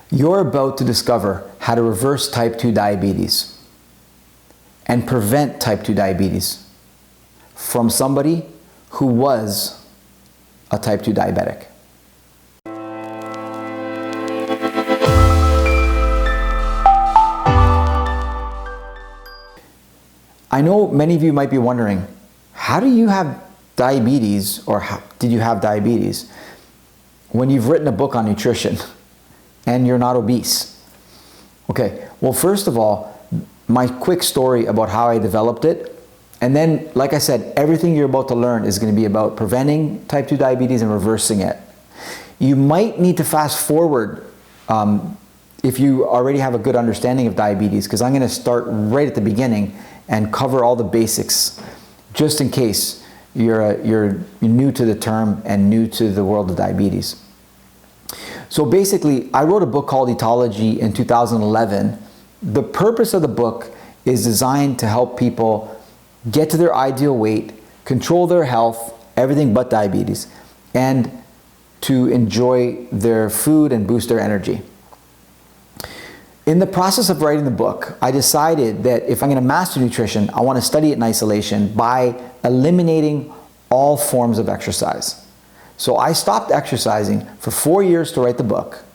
You're about to discover how to reverse type 2 diabetes and prevent type 2 diabetes from somebody who was a type 2 diabetic. I know many of you might be wondering, how do you have diabetes, or how did you have diabetes when you've written a book on nutrition and you're not obese? Okay, well, first of all, my quick story about how I developed it, and then, like I said, everything you're about to learn is going to be about preventing type 2 diabetes and reversing it. You might need to fast forward if you already have a good understanding of diabetes, because I'm going to start right at the beginning and cover all the basics, just in case you're new to the term and new to the world of diabetes. So basically, I wrote a book called Etiology in 2011. The purpose of the book is designed to help people get to their ideal weight, control their health, everything but diabetes, and to enjoy their food and boost their energy. In the process of writing the book, I decided that if I'm going to master nutrition, I want to study it in isolation by eliminating all forms of exercise. So I stopped exercising for 4 years to write the book.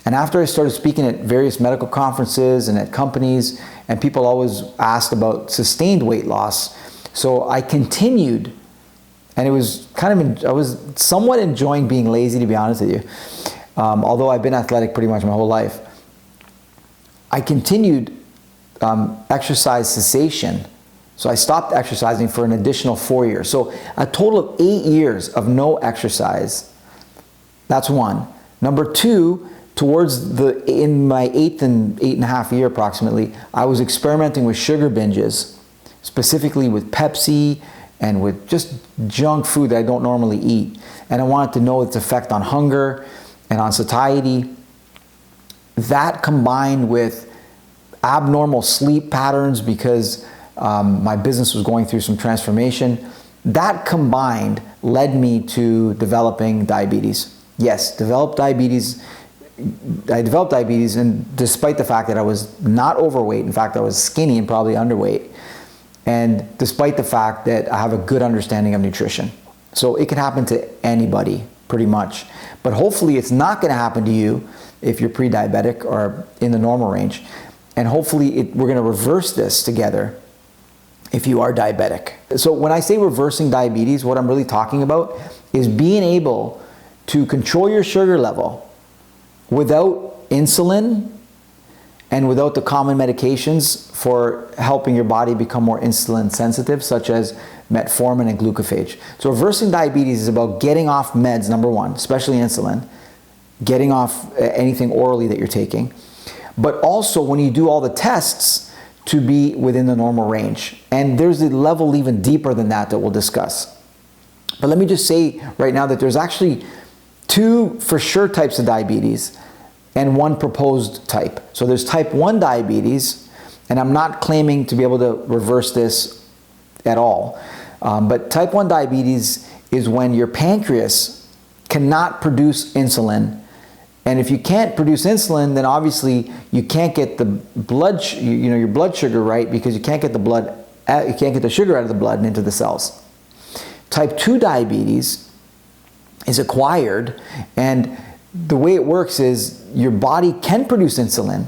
And after I started speaking at various medical conferences and at companies, and people always asked about sustained weight loss, so I continued, and it was I was somewhat enjoying being lazy, to be honest with you, although I've been athletic pretty much my whole life. I continued exercise cessation. So I stopped exercising for an additional 4 years. So a total of 8 years of no exercise. That's one. Number two, in my 8th and 8.5 year approximately, I was experimenting with sugar binges, specifically with Pepsi and with just junk food that I don't normally eat. And I wanted to know its effect on hunger and on satiety. That combined with abnormal sleep patterns, because my business was going through some transformation, that combined led me to developing diabetes. Yes, I developed diabetes, and despite the fact that I was not overweight, in fact I was skinny and probably underweight, and despite the fact that I have a good understanding of nutrition. So it can happen to anybody, pretty much. But hopefully it's not going to happen to you if you're pre-diabetic or in the normal range. And hopefully we're going to reverse this together if you are diabetic. So when I say reversing diabetes, what I'm really talking about is being able to control your sugar level without insulin and without the common medications for helping your body become more insulin sensitive, such as metformin and glucophage. So reversing diabetes is about getting off meds, number one, especially insulin, getting off anything orally that you're taking, but also when you do all the tests to be within the normal range. And there's a level even deeper than that we'll discuss. But let me just say right now that there's actually 2 for sure types of diabetes and 1 proposed type. So there's type 1 diabetes, and I'm not claiming to be able to reverse this at all. But type 1 diabetes is when your pancreas cannot produce insulin. And if you can't produce insulin, then obviously you can't get the blood, your blood sugar right, because you can't get the sugar out of the blood and into the cells. Type 2 diabetes is acquired, and the way it works is your body can produce insulin,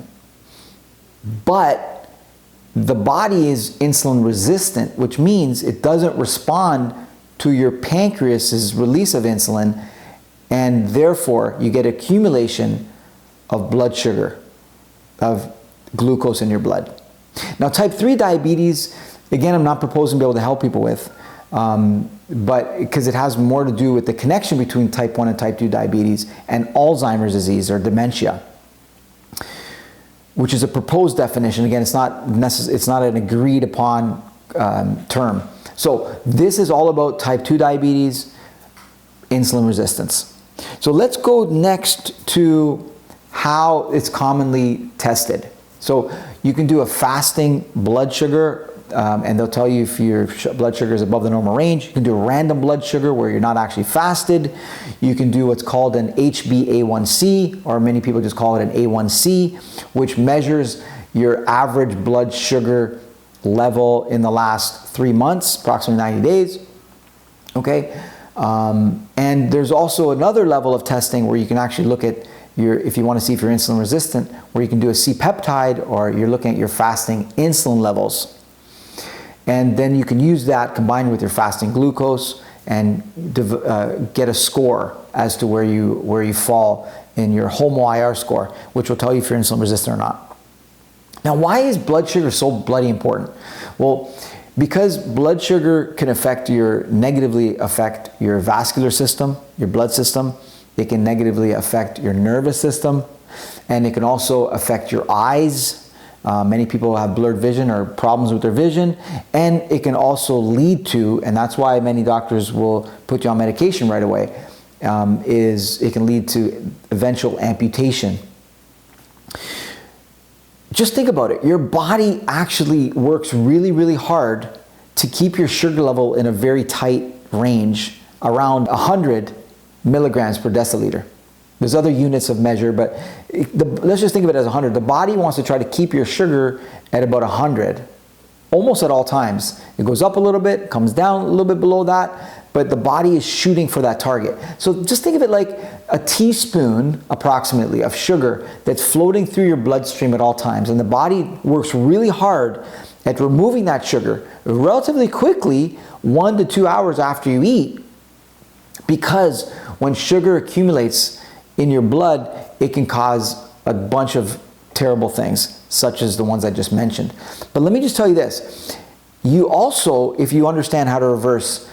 but the body is insulin resistant, which means it doesn't respond to your pancreas's release of insulin, and therefore you get accumulation of blood sugar, of glucose in your blood. Now type 3 diabetes, again, I'm not proposing to be able to help people with, but because it has more to do with the connection between type 1 and type 2 diabetes and Alzheimer's disease or dementia, which is a proposed definition. Again, it's not an agreed upon term. So this is all about type 2 diabetes, insulin resistance. So let's go next to how it's commonly tested. So you can do a fasting blood sugar and they'll tell you if your blood sugar is above the normal range. You can do a random blood sugar where you're not actually fasted. You can do what's called an HbA1c, or many people just call it an A1C, which measures your average blood sugar level in the last 3 months, approximately 90 days. Okay, and there's also another level of testing where you can actually look at if you want to see if you're insulin resistant, where you can do a C-peptide, or you're looking at your fasting insulin levels. And then you can use that combined with your fasting glucose and get a score as to where you fall in your HOMO-IR score, which will tell you if you're insulin resistant or not. Now, why is blood sugar so bloody important? Well, because blood sugar can negatively affect your vascular system, your blood system. It can negatively affect your nervous system, and it can also affect your eyes. Many people have blurred vision or problems with their vision, and it can also lead to, and that's why many doctors will put you on medication right away, it can lead to eventual amputation. Just think about it. Your body actually works really, really hard to keep your sugar level in a very tight range, around 100 milligrams per deciliter. There's other units of measure, but let's just think of it as 100. The body wants to try to keep your sugar at about 100, almost at all times. It goes up a little bit, comes down a little bit below that, but the body is shooting for that target. So just think of it like a teaspoon, approximately, of sugar that's floating through your bloodstream at all times. And the body works really hard at removing that sugar relatively quickly, 1 to 2 hours after you eat, because when sugar accumulates in your blood, it can cause a bunch of terrible things, such as the ones I just mentioned. But let me just tell you this. You also, if you understand how to reverse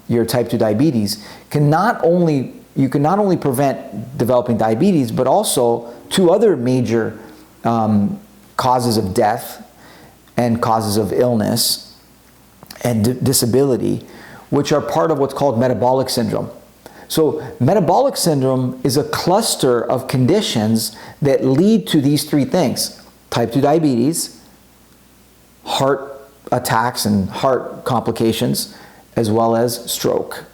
your type 2 diabetes, you can not only prevent developing diabetes, but also 2 other major causes of death and causes of illness and disability, which are part of what's called metabolic syndrome. So metabolic syndrome is a cluster of conditions that lead to these 3 things: type 2 diabetes, heart attacks and heart complications, as well as stroke.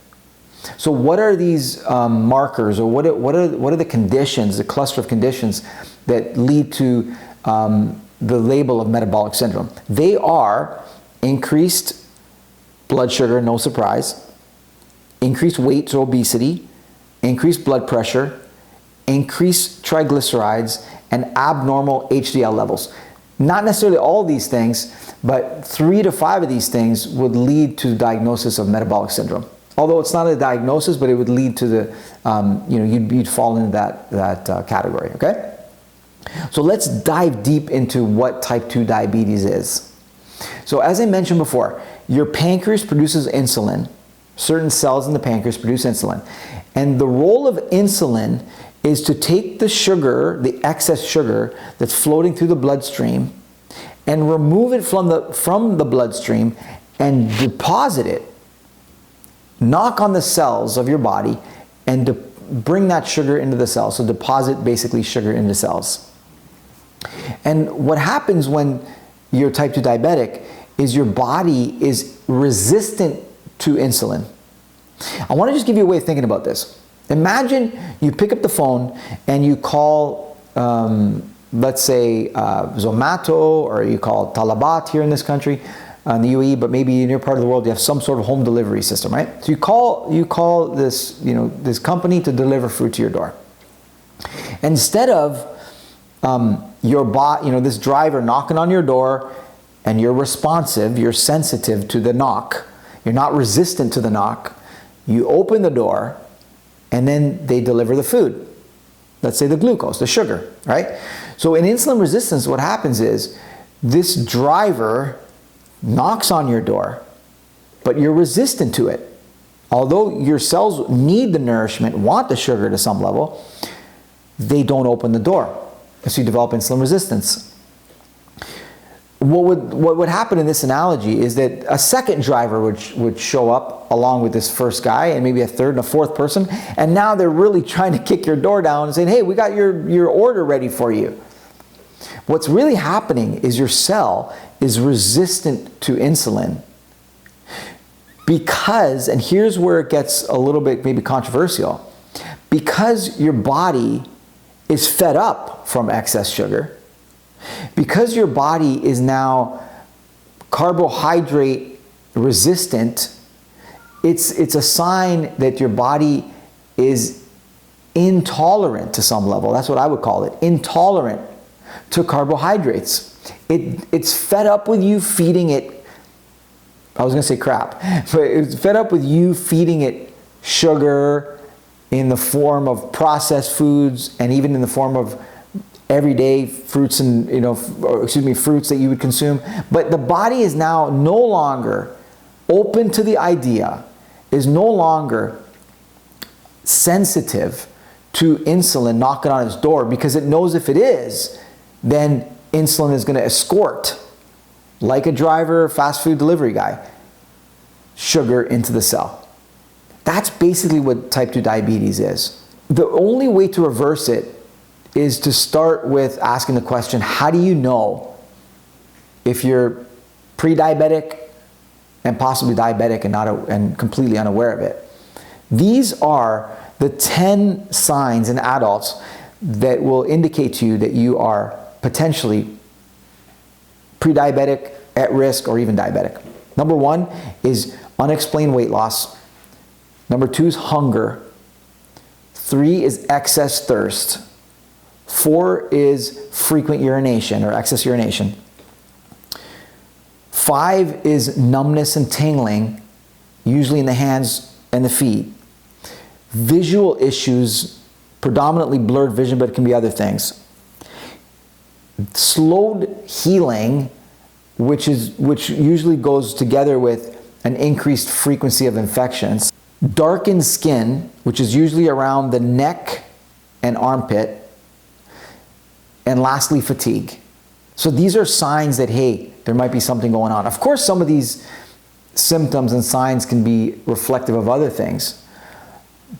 So what are these markers, or what are the conditions, the cluster of conditions that lead to the label of metabolic syndrome? They are increased blood sugar, no surprise, increased weight, so obesity, increased blood pressure, increased triglycerides, and abnormal HDL levels. Not necessarily all these things, but 3 to 5 of these things would lead to the diagnosis of metabolic syndrome. Although it's not a diagnosis, but it would lead to the, you'd fall into that category, okay? So let's dive deep into what type 2 diabetes is. So as I mentioned before, your pancreas produces insulin. Certain cells in the pancreas produce insulin. And the role of insulin is to take the sugar, the excess sugar that's floating through the bloodstream, and remove it from the bloodstream and deposit it, knock on the cells of your body, and bring that sugar into the cells. So deposit basically sugar into cells. And what happens when you're type 2 diabetic is your body is resistant to insulin. I want to just give you a way of thinking about this. Imagine you pick up the phone and you call, let's say, Zomato, or you call Talabat here in this country, in the UAE, but maybe in your part of the world you have some sort of home delivery system, right? So you call this, this company to deliver food to your door. Instead of this driver knocking on your door, and you're responsive, you're sensitive to the knock, you're not resistant to the knock, you open the door, and then they deliver the food. Let's say the glucose, the sugar, right? So in insulin resistance, what happens is this driver knocks on your door, but you're resistant to it. Although your cells need the nourishment, want the sugar to some level, they don't open the door. So you develop insulin resistance. What would happen in this analogy is that a second driver would show up along with this first guy, and maybe a third and a fourth person, and now they're really trying to kick your door down and saying, hey, we got your order ready for you. What's really happening is your cell is resistant to insulin because, and here's where it gets a little bit maybe controversial, because your body is fed up from excess sugar, because your body is now carbohydrate resistant, it's a sign that your body is intolerant to some level. That's what I would call it, intolerant to carbohydrates. It's fed up with you feeding it, I was going to say crap, but it's fed up with you feeding it sugar in the form of processed foods and even in the form of everyday fruits and, fruits that you would consume. But the body is now no longer open to the idea, is no longer sensitive to insulin knocking on its door, because it knows if it is, then insulin is going to escort, like a driver, fast food delivery guy, sugar into the cell. That's basically what type 2 diabetes is. The only way to reverse it is to start with asking the question, how do you know if you're pre-diabetic and possibly diabetic and completely unaware of it? These are the 10 signs in adults that will indicate to you that you are potentially pre-diabetic, at risk, or even diabetic. Number 1 is unexplained weight loss. Number 2 is hunger. 3 is excess thirst. 4 is frequent urination or excess urination. 5 is numbness and tingling, usually in the hands and the feet. Visual issues, predominantly blurred vision, but it can be other things. Slowed healing, which usually goes together with an increased frequency of infections. Darkened skin, which is usually around the neck and armpit. And lastly, fatigue. So these are signs that, hey, there might be something going on. Of course, some of these symptoms and signs can be reflective of other things.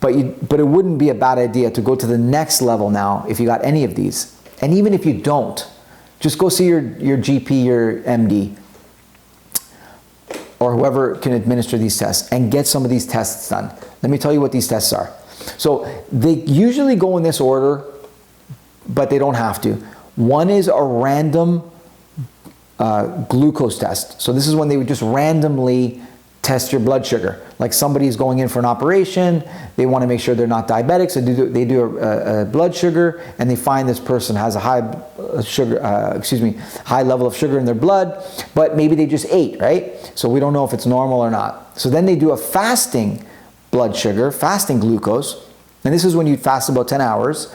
But it wouldn't be a bad idea to go to the next level now if you got any of these. And even if you don't, just go see your GP, your MD, or whoever can administer these tests, and get some of these tests done. Let me tell you what these tests are. So they usually go in this order, but they don't have to. One is a random glucose test. So this is when they would just randomly test your blood sugar. Like somebody's going in for an operation, they want to make sure they're not diabetic, so they do a blood sugar, and they find this person has a high level of sugar in their blood, but maybe they just ate, right? So we don't know if it's normal or not. So then they do a fasting blood sugar, fasting glucose, and this is when you'd fast about 10 hours,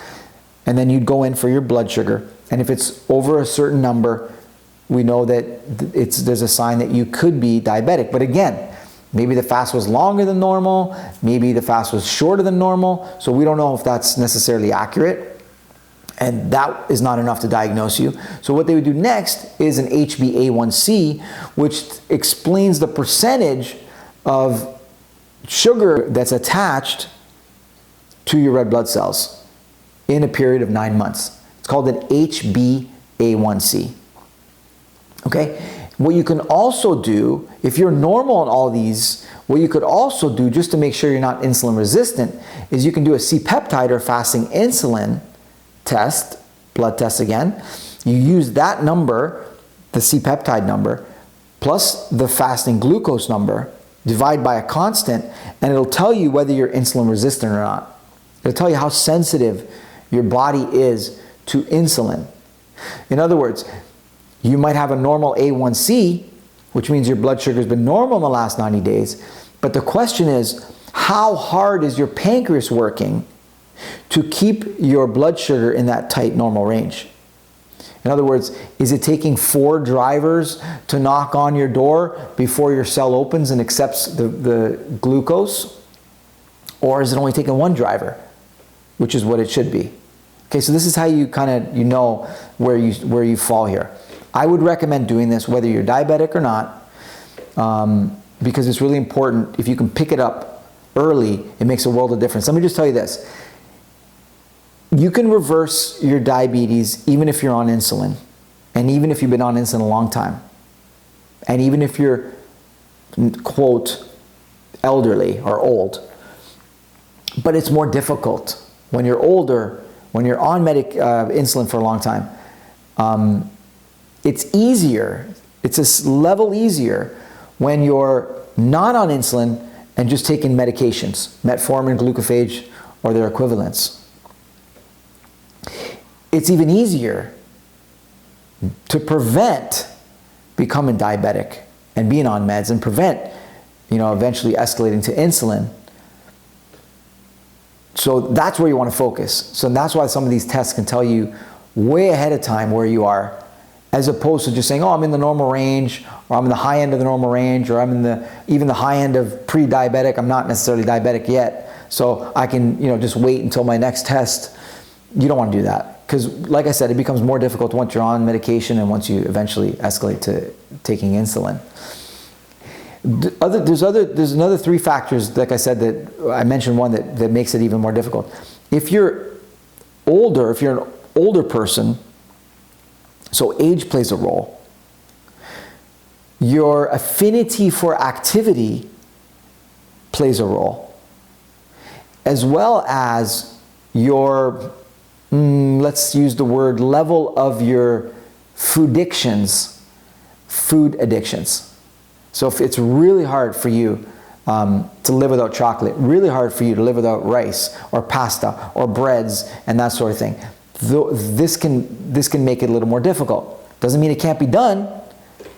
and then you'd go in for your blood sugar, and if it's over a certain number, we know that there's a sign that you could be diabetic. But again, maybe the fast was longer than normal, maybe the fast was shorter than normal, so we don't know if that's necessarily accurate, and that is not enough to diagnose you. So what they would do next is an HbA1c, which explains the percentage of sugar that's attached to your red blood cells in a period of 9 months. It's called an HbA1c. Okay? What you can also do, if you're normal in all these, what you could also do, just to make sure you're not insulin resistant, is you can do a C-peptide or fasting insulin test, blood test again. You use that number, the C-peptide number, plus the fasting glucose number, divide by a constant, and it'll tell you whether you're insulin resistant or not. It'll tell you how sensitive your body is to insulin. In other words, you might have a normal A1C, which means your blood sugar has been normal in the last 90 days. But the question is, how hard is your pancreas working to keep your blood sugar in that tight normal range? In other words, is it taking 4 drivers to knock on your door before your cell opens and accepts the glucose? Or is it only taking 1 driver, which is what it should be? Okay, so this is how you know where you fall here. I would recommend doing this whether you're diabetic or not, because it's really important. If you can pick it up early, it makes a world of difference. Let me just tell you this. You can reverse your diabetes even if you're on insulin, and even if you've been on insulin a long time, and even if you're, quote, elderly or old. But it's more difficult when you're older, when you're on insulin for a long time. It's easier, it's a level easier when you're not on insulin and just taking medications, metformin, glucophage, or their equivalents. It's even easier to prevent becoming diabetic and being on meds, and prevent, eventually escalating to insulin. So that's where you want to focus. So that's why some of these tests can tell you way ahead of time where you are, as opposed to just saying, oh, I'm in the normal range, or I'm in the high end of the normal range, or I'm in even the high end of pre-diabetic. I'm not necessarily diabetic yet, so I can just wait until my next test. You don't want to do that, because like I said, it becomes more difficult once you're on medication and once you eventually escalate to taking insulin. There's another 3 factors, like I said, that I mentioned one that makes it even more difficult. If you're an older person, so age plays a role. Your affinity for activity plays a role, as well as your, let's use the word, level of your food addictions. So if it's really hard for you to live without chocolate, really hard for you to live without rice or pasta or breads and that sort of thing, this can make it a little more difficult. Doesn't mean it can't be done,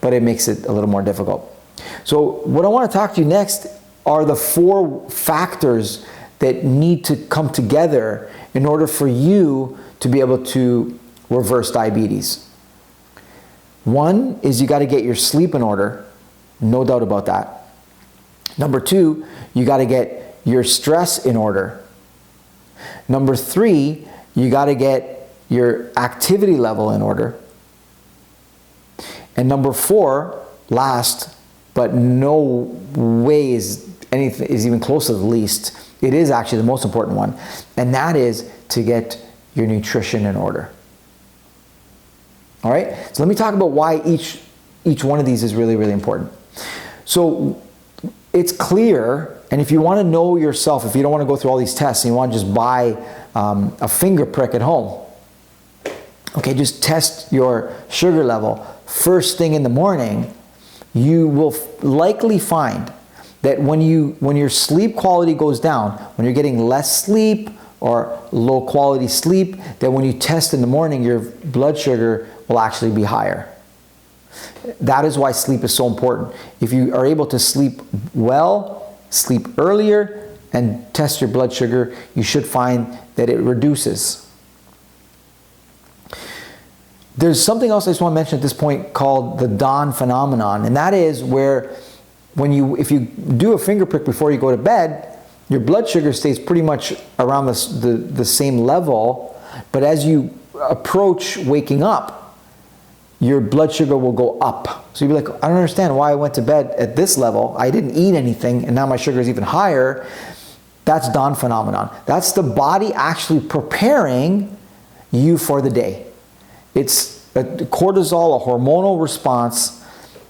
but it makes it a little more difficult. So what I want to talk to you next are the 4 factors that need to come together in order for you to be able to reverse diabetes. One is you got to get your sleep in order, no doubt about that. Number 2, you got to get your stress in order. Number 3, you got to get your activity level in order. And number 4, last, but no way is anything is even close to the least, it is actually the most important one, and that is to get your nutrition in order. All right, so let me talk about why each one of these is really, really important. So it's clear, and if you want to know yourself, if you don't want to go through all these tests and you want to just buy a finger prick at home, okay, just test your sugar level first thing in the morning, you will likely find that when your sleep quality goes down, when you're getting less sleep or low quality sleep, that when you test in the morning, your blood sugar will actually be higher. That is why sleep is so important. If you are able to sleep well, sleep earlier, and test your blood sugar, you should find that it reduces. There's something else I just want to mention at this point called the dawn phenomenon, and that is where if you do a finger prick before you go to bed, your blood sugar stays pretty much around the same level, but as you approach waking up, your blood sugar will go up. So you'll be like, I don't understand why I went to bed at this level. I didn't eat anything, and now my sugar is even higher. That's dawn phenomenon. That's the body actually preparing you for the day. It's a cortisol, a hormonal response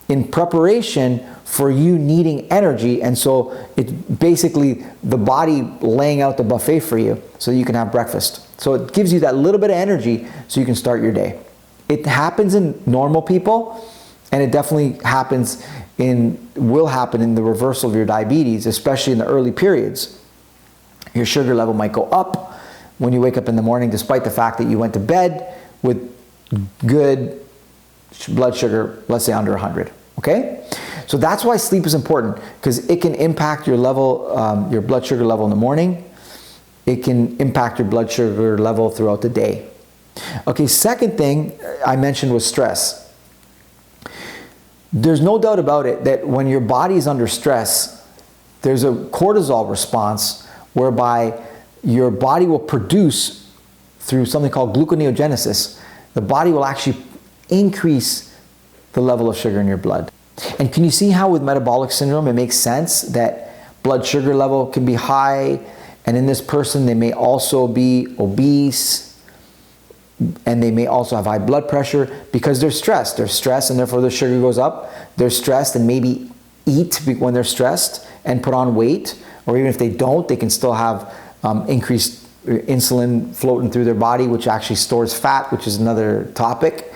in preparation for you needing energy, and so it's basically the body laying out the buffet for you so you can have breakfast. So it gives you that little bit of energy so you can start your day. It happens in normal people, and it definitely will happen in the reversal of your diabetes, especially in the early periods. Your sugar level might go up when you wake up in the morning, despite the fact that you went to bed with good blood sugar, let's say under 100, okay? So that's why sleep is important, because it can impact your level, your blood sugar level in the morning. It can impact your blood sugar level throughout the day. Okay, second thing I mentioned was stress. There's no doubt about it that when your body is under stress, there's a cortisol response whereby your body will produce, through something called gluconeogenesis, the body will actually increase the level of sugar in your blood. And can you see how with metabolic syndrome it makes sense that blood sugar level can be high And in this person, they may also be obese, and they may also have high blood pressure because they're stressed. They're stressed, and therefore the sugar goes up. They're stressed and maybe eat when they're stressed and put on weight, or even if they don't, they can still have increased insulin floating through their body, which actually stores fat, which is another topic.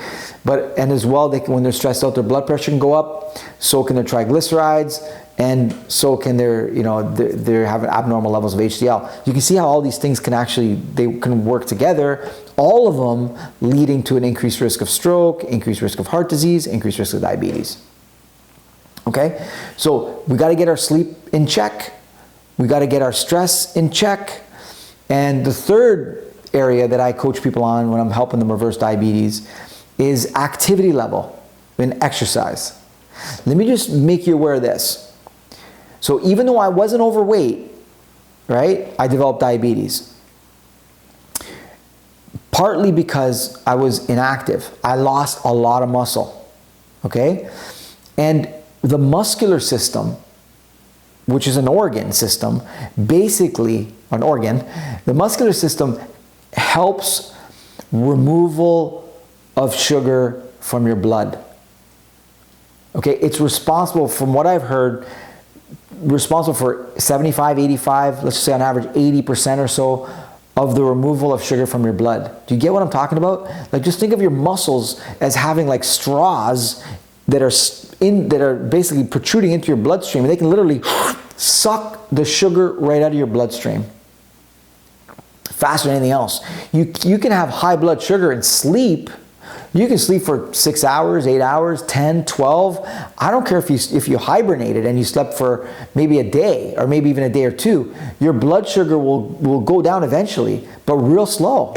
And as well, when they're stressed out, their blood pressure can go up, so can their triglycerides, and so can they're having abnormal levels of HDL. You can see how all these things they can work together, all of them leading to an increased risk of stroke, increased risk of heart disease, increased risk of diabetes. Okay, so we got to get our sleep in check. We got to get our stress in check. And the third area that I coach people on when I'm helping them reverse diabetes is activity level and exercise. Let me just make you aware of this. So even though I wasn't overweight, right, I developed diabetes. Partly because I was inactive. I lost a lot of muscle, okay? And the muscular system, which is an organ system, basically an organ, the muscular system helps removal of sugar from your blood. Okay, it's responsible, from what I've heard, responsible for 75, 85, let's say on average 80% or so of the removal of sugar from your blood. Do you get what I'm talking about? Like, just think of your muscles as having like straws that are basically protruding into your bloodstream, and they can literally suck the sugar right out of your bloodstream faster than anything else. You can have high blood sugar and sleep. You can sleep for 6 hours, 8 hours, 10, 12. I don't care if you hibernated and you slept for maybe a day or maybe even a day or two. Your blood sugar will go down eventually, but real slow.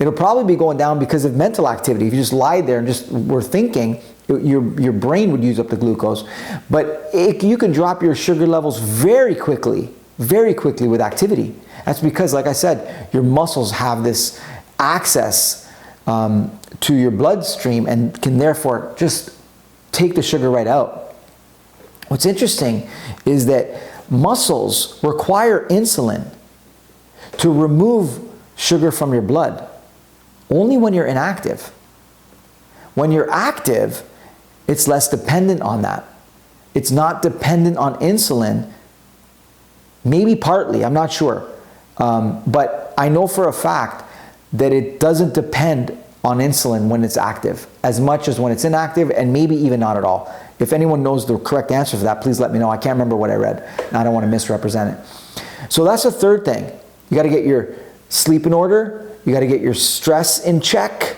It'll probably be going down because of mental activity. If you just lied there and just were thinking, your brain would use up the glucose. But you can drop your sugar levels very quickly with activity. That's because, like I said, your muscles have this access to your bloodstream and can therefore just take the sugar right out. What's interesting is that muscles require insulin to remove sugar from your blood only when you're inactive. When you're active, it's less dependent on that. It's not dependent on insulin, maybe partly, I'm not sure. But I know for a fact that it doesn't depend on insulin when it's active as much as when it's inactive, and maybe even not at all. If anyone knows the correct answer for that, please let me know. I can't remember what I read, and I don't want to misrepresent it. So that's the third thing. You got to get your sleep in order, you got to get your stress in check,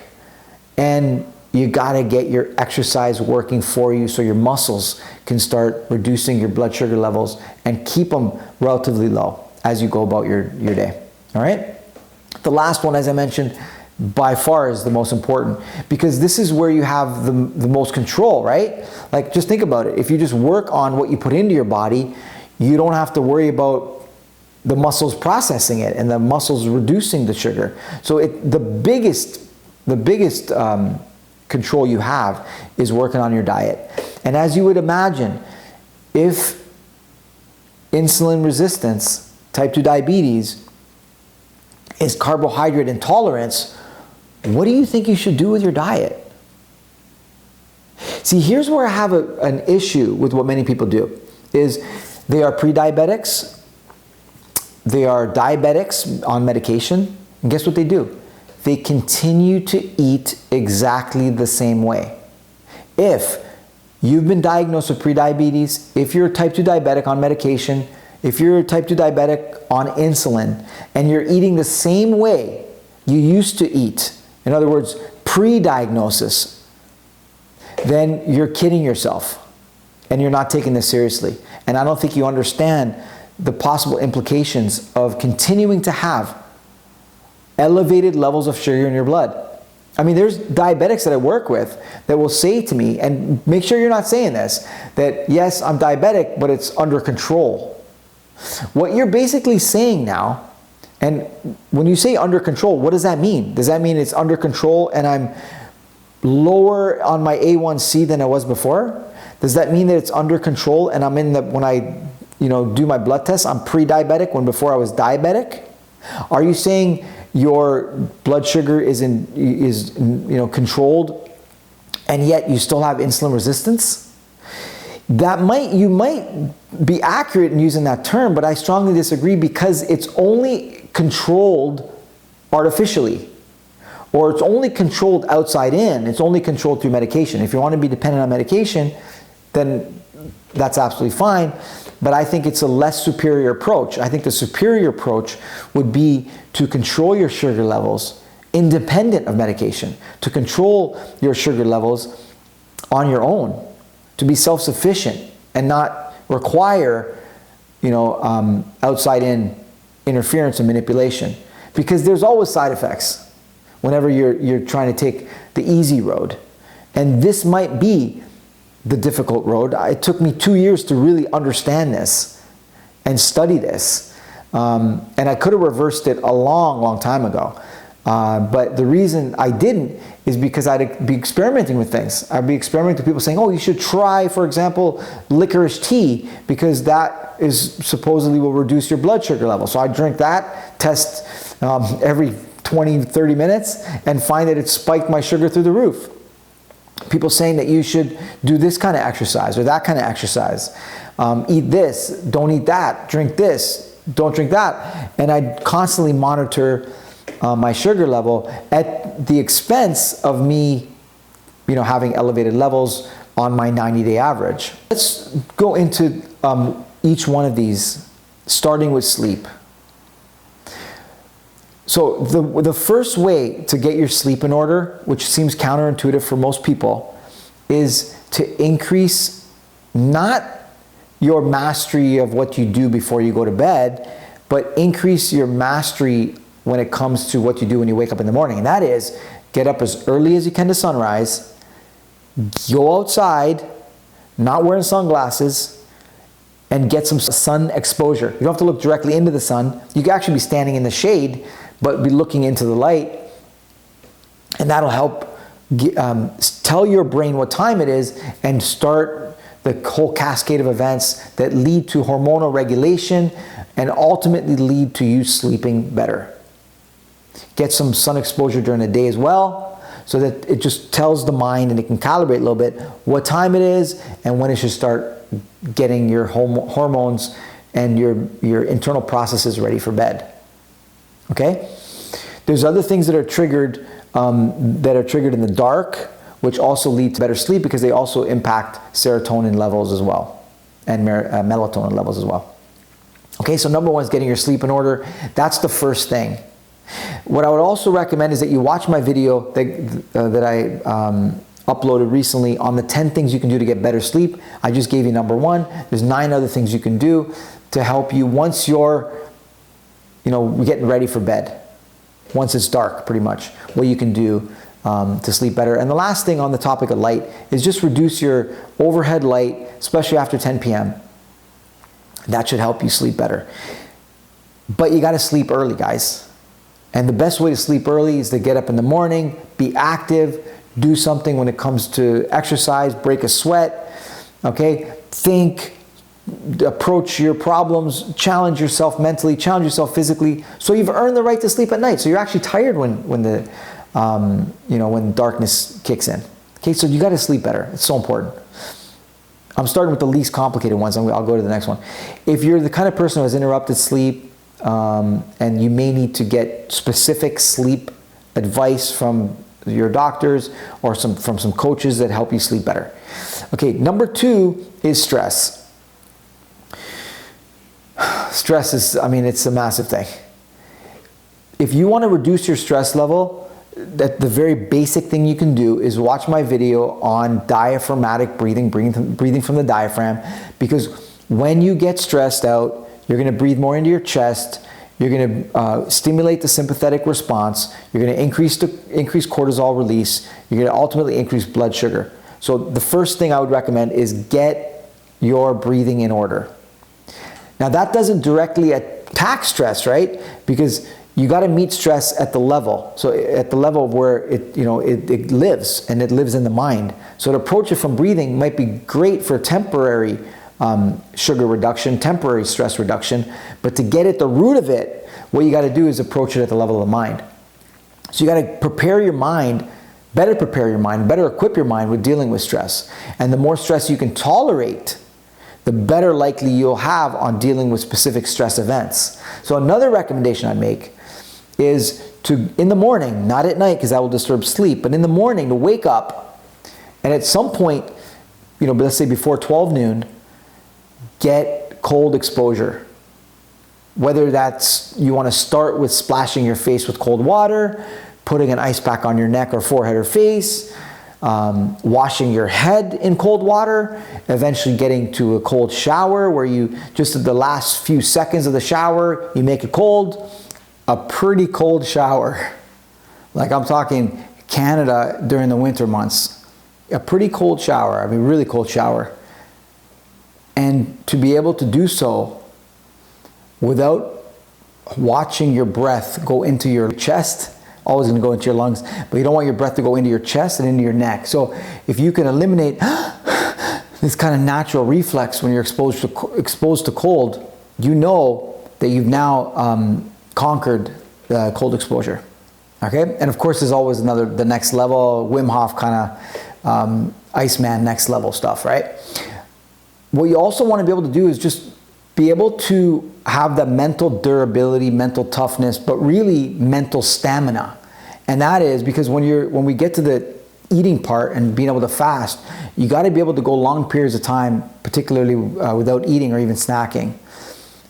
and you got to get your exercise working for you so your muscles can start reducing your blood sugar levels and keep them relatively low as you go about your day. All right? The last one, as I mentioned, by far is the most important, because this is where you have the most control, right? Like, just think about it. If you just work on what you put into your body, you don't have to worry about the muscles processing it and the muscles reducing the sugar. So the biggest control you have is working on your diet. And as you would imagine, if insulin resistance, type 2 diabetes, is carbohydrate intolerance, what do you think you should do with your diet? See, here's where I have an issue with what many people do, is they are pre-diabetics, they are diabetics on medication, and guess what they do? They continue to eat exactly the same way. If you've been diagnosed with pre-diabetes, if you're a type 2 diabetic on medication, if you're a type 2 diabetic on insulin, and you're eating the same way you used to eat, in other words, pre-diagnosis, then you're kidding yourself and you're not taking this seriously. And I don't think you understand the possible implications of continuing to have elevated levels of sugar in your blood. I mean, there's diabetics that I work with that will say to me, and make sure you're not saying this, that yes, I'm diabetic, but it's under control. What you're basically saying now, and when you say under control, what does that mean? Does that mean it's under control and I'm lower on my A1C than I was before? Does that mean that it's under control and I'm when I do my blood tests, I'm pre-diabetic when before I was diabetic? Are you saying your blood sugar is controlled and yet you still have insulin resistance? You might be accurate in using that term, but I strongly disagree, because it's only controlled artificially, or it's only controlled outside in. It's only controlled through medication. If you want to be dependent on medication, then that's absolutely fine. But I think it's a less superior approach. I think the superior approach would be to control your sugar levels independent of medication, to control your sugar levels on your own, to be self-sufficient and not require, outside in interference and manipulation. Because there's always side effects whenever you're trying to take the easy road. And this might be the difficult road. It took me 2 years to really understand this and study this. And I could have reversed it a long time ago. But the reason I didn't is because I'd be experimenting with things. I'd be experimenting with people saying, oh, you should try, for example, licorice tea, because that is supposedly will reduce your blood sugar level. So I drink that, test every 20, 30 minutes, and find that it spiked my sugar through the roof. People saying that you should do this kind of exercise or that kind of exercise. Eat this, don't eat that, drink this, don't drink that. And I constantly monitor my sugar level at the expense of me, having elevated levels on my 90-day average. Let's go into each one of these, starting with sleep. So the first way to get your sleep in order, which seems counterintuitive for most people, is to increase not your mastery of what you do before you go to bed, but increase your mastery when it comes to what you do when you wake up in the morning. And that is, get up as early as you can to sunrise, go outside, not wearing sunglasses, and get some sun exposure. You don't have to look directly into the sun. You can actually be standing in the shade, but be looking into the light. And that'll help tell your brain what time it is and start the whole cascade of events that lead to hormonal regulation and ultimately lead to you sleeping better. Get some sun exposure during the day as well, so that it just tells the mind, and it can calibrate a little bit what time it is and when it should start getting your hormones and your internal processes ready for bed. Okay? There's other things that are triggered in the dark, which also lead to better sleep, because they also impact serotonin levels as well, and melatonin levels as well. Okay, so number one is getting your sleep in order. That's the first thing. What I would also recommend is that you watch my video that I uploaded recently on the 10 things you can do to get better sleep. I just gave you number one. There's 9 other things you can do to help you once you're getting ready for bed. Once it's dark, pretty much, what you can do to sleep better. And the last thing on the topic of light is just reduce your overhead light, especially after 10 p.m. That should help you sleep better. But you got to sleep early, guys. And the best way to sleep early is to get up in the morning, be active, do something when it comes to exercise, break a sweat, okay? Think, approach your problems, challenge yourself mentally, challenge yourself physically, so you've earned the right to sleep at night. So you're actually tired when darkness kicks in. Okay, so you got to sleep better. It's so important. I'm starting with the least complicated ones. I'll go to the next one. If you're the kind of person who has interrupted sleep, and you may need to get specific sleep advice from your doctors or from some coaches that help you sleep better. Okay, number 2 is stress. Stress is, it's a massive thing. If you want to reduce your stress level, the very basic thing you can do is watch my video on diaphragmatic breathing from the diaphragm, because when you get stressed out, you're going to breathe more into your chest. You're going to stimulate the sympathetic response. You're going to increase cortisol release. You're going to ultimately increase blood sugar. So the first thing I would recommend is get your breathing in order. Now that doesn't directly attack stress, right? Because you got to meet stress at the level. So at the level where it lives, and it lives in the mind. So to approach it from breathing might be great for temporary sugar reduction, temporary stress reduction. But to get at the root of it, what you got to do is approach it at the level of the mind. So you got to prepare your mind, better equip your mind with dealing with stress. And the more stress you can tolerate, the better likely you'll have on dealing with specific stress events. So another recommendation I'd make is to, in the morning, not at night because that will disturb sleep, but in the morning to wake up and at some point, let's say before 12 noon, get cold exposure. Whether that's you want to start with splashing your face with cold water, putting an ice pack on your neck or forehead or face, washing your head in cold water, eventually getting to a cold shower where you, just at the last few seconds of the shower, you make it cold. A pretty cold shower. Like I'm talking Canada during the winter months. A pretty cold shower, really cold shower. And to be able to do so without watching your breath go into your chest, always going to go into your lungs, but you don't want your breath to go into your chest and into your neck. So if you can eliminate this kind of natural reflex when you're exposed to cold, you know that you've now conquered the cold exposure. Okay, and of course there's always the next level, Wim Hof kind of Iceman next level stuff, right? What you also want to be able to do is just be able to have the mental durability, mental toughness, but really mental stamina. And that is because when we get to the eating part and being able to fast, you got to be able to go long periods of time, particularly without eating or even snacking.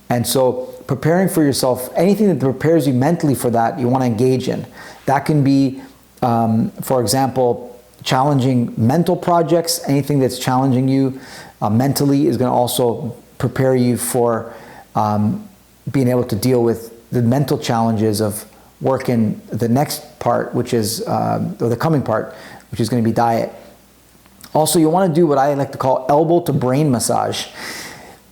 And so preparing for yourself, anything that prepares you mentally for that, you want to engage in. That can be, for example, challenging mental projects. Anything that's challenging you mentally is going to also prepare you for being able to deal with the mental challenges of work in the next part, which is, or the coming part, which is going to be diet. Also, you want to do what I like to call elbow to brain massage.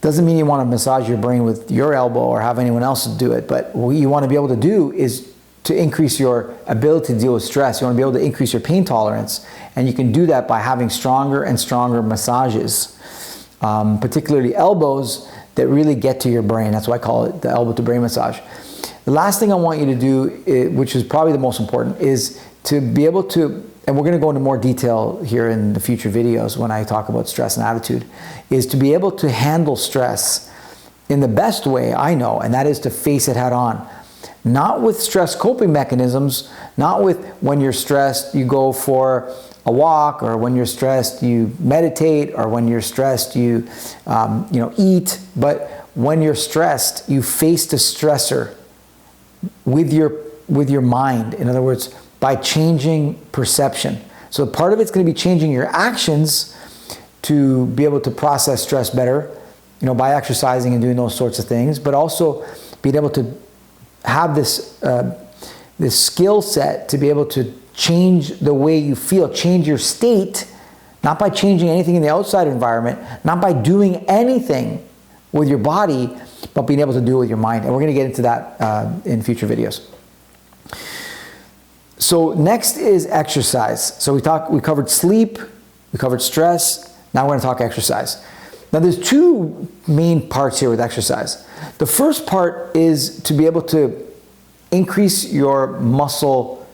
Doesn't mean you want to massage your brain with your elbow or have anyone else do it, but what you want to be able to do is to increase your ability to deal with stress. You want to be able to increase your pain tolerance, and you can do that by having stronger and stronger massages, particularly elbows that really get to your brain. That's why I call it the elbow to brain massage. The last thing I want you to do, which is probably the most important, is to be able to, and we're going to go into more detail here in the future videos when I talk about stress and attitude, is to be able to handle stress in the best way I know, and that is to face it head on. Not with stress coping mechanisms, not with when you're stressed you go for a walk, or when you're stressed you meditate, or when you're stressed you eat, but when you're stressed you face the stressor with your mind. In other words, by changing perception. So part of it's going to be changing your actions to be able to process stress better, by exercising and doing those sorts of things, but also being able to have this skill set to be able to change the way you feel, change your state, not by changing anything in the outside environment, not by doing anything with your body, but being able to do it with your mind. And we're going to get into that in future videos. So next is exercise. So we covered sleep, we covered stress, now we're going to talk exercise. Now there's two main parts here with exercise. The first part is to be able to increase your muscle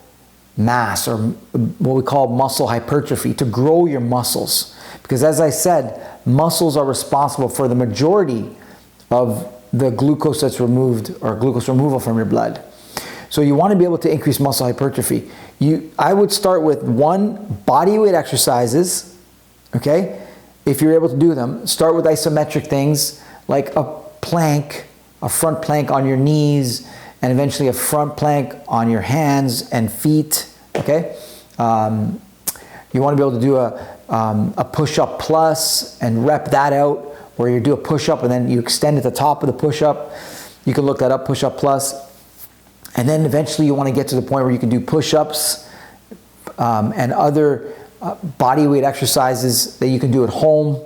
mass, or what we call muscle hypertrophy, to grow your muscles. Because as I said, muscles are responsible for the majority of the glucose that's removed, or glucose removal from your blood. So you want to be able to increase muscle hypertrophy. I would start with one, body weight exercises, okay? If you're able to do them, start with isometric things like a plank, a front plank on your knees, and eventually a front plank on your hands and feet, okay? You want to be able to do a push-up plus and rep that out, where you do a push-up and then you extend at the top of the push-up. You can look that up, push-up plus. And then eventually you want to get to the point where you can do push-ups and other body weight exercises that you can do at home.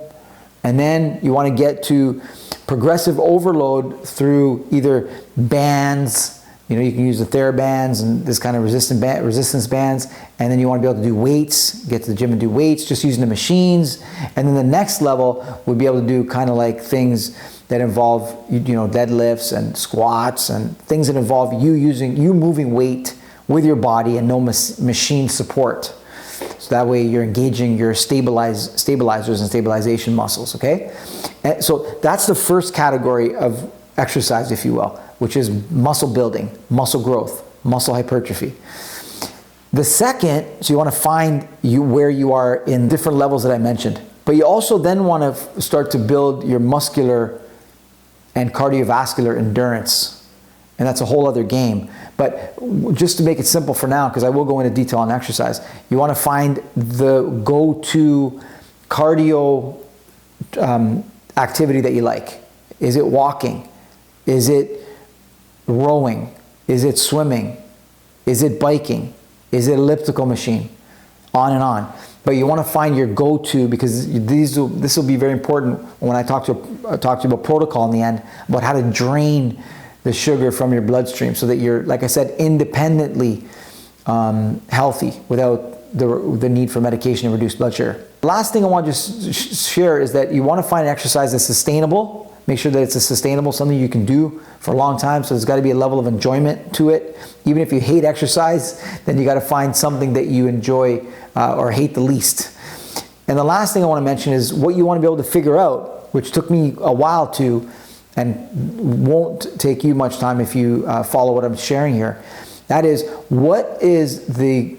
And then you want to get to progressive overload through either bands, You know, you can use the TheraBands and this kind of resistance bands, and then you want to be able to do weights, get to the gym and do weights, just using the machines. And then the next level would be able to do kind of like things that involve, you know, deadlifts and squats and things that involve you moving weight with your body and no machine support. So that way you're engaging your stabilizers and stabilization muscles, okay? And so that's the first category of exercise, if you will, which is muscle building, muscle growth, muscle hypertrophy. The second, so you want to find where you are in different levels that I mentioned, but you also then want to start to build your muscular and cardiovascular endurance. And that's a whole other game. But just to make it simple for now, because I will go into detail on exercise, you want to find the go-to cardio activity that you like. Is it walking? Is it rowing? Is it swimming? Is it biking? Is it elliptical machine? On and on. But you want to find your go-to, because this will be very important when I talk to you about protocol in the end, about how to drain the sugar from your bloodstream so that you're, like I said, independently healthy without the need for medication to reduce blood sugar. The last thing I want to just share is that you want to find an exercise that's sustainable. Make sure that it's sustainable, something you can do for a long time. So there's got to be a level of enjoyment to it. Even if you hate exercise, then you got to find something that you enjoy or hate the least. And the last thing I want to mention is what you want to be able to figure out, which took me a while to, and won't take you much time if you follow what I'm sharing here. That is, what is the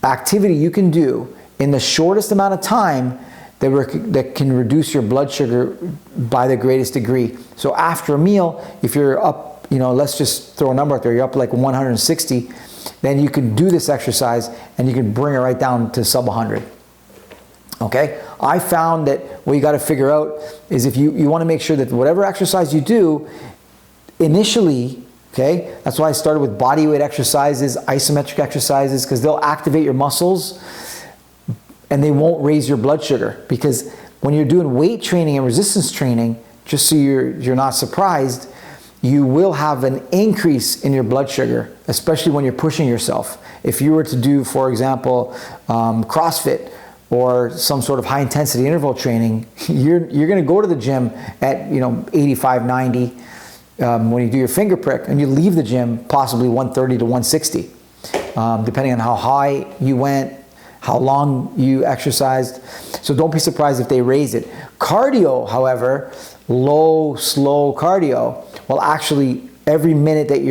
activity you can do in the shortest amount of time that can reduce your blood sugar by the greatest degree. So after a meal, if you're up, you know, let's just throw a number out there, you're up like 160, then you can do this exercise and you can bring it right down to sub 100. Okay? I found that what you got to figure out is if you want to make sure that whatever exercise you do, initially, okay, that's why I started with body weight exercises, isometric exercises, because they'll activate your muscles and they won't raise your blood sugar. Because when you're doing weight training and resistance training, just so you're not surprised, you will have an increase in your blood sugar, especially when you're pushing yourself. If you were to do, for example, CrossFit or some sort of high intensity interval training, you're going to go to the gym at 85, 90 when you do your finger prick, and you leave the gym possibly 130 to 160, depending on how high you went, how long you exercised. So don't be surprised if they raise it. Cardio, however, low, slow cardio, well, actually every minute that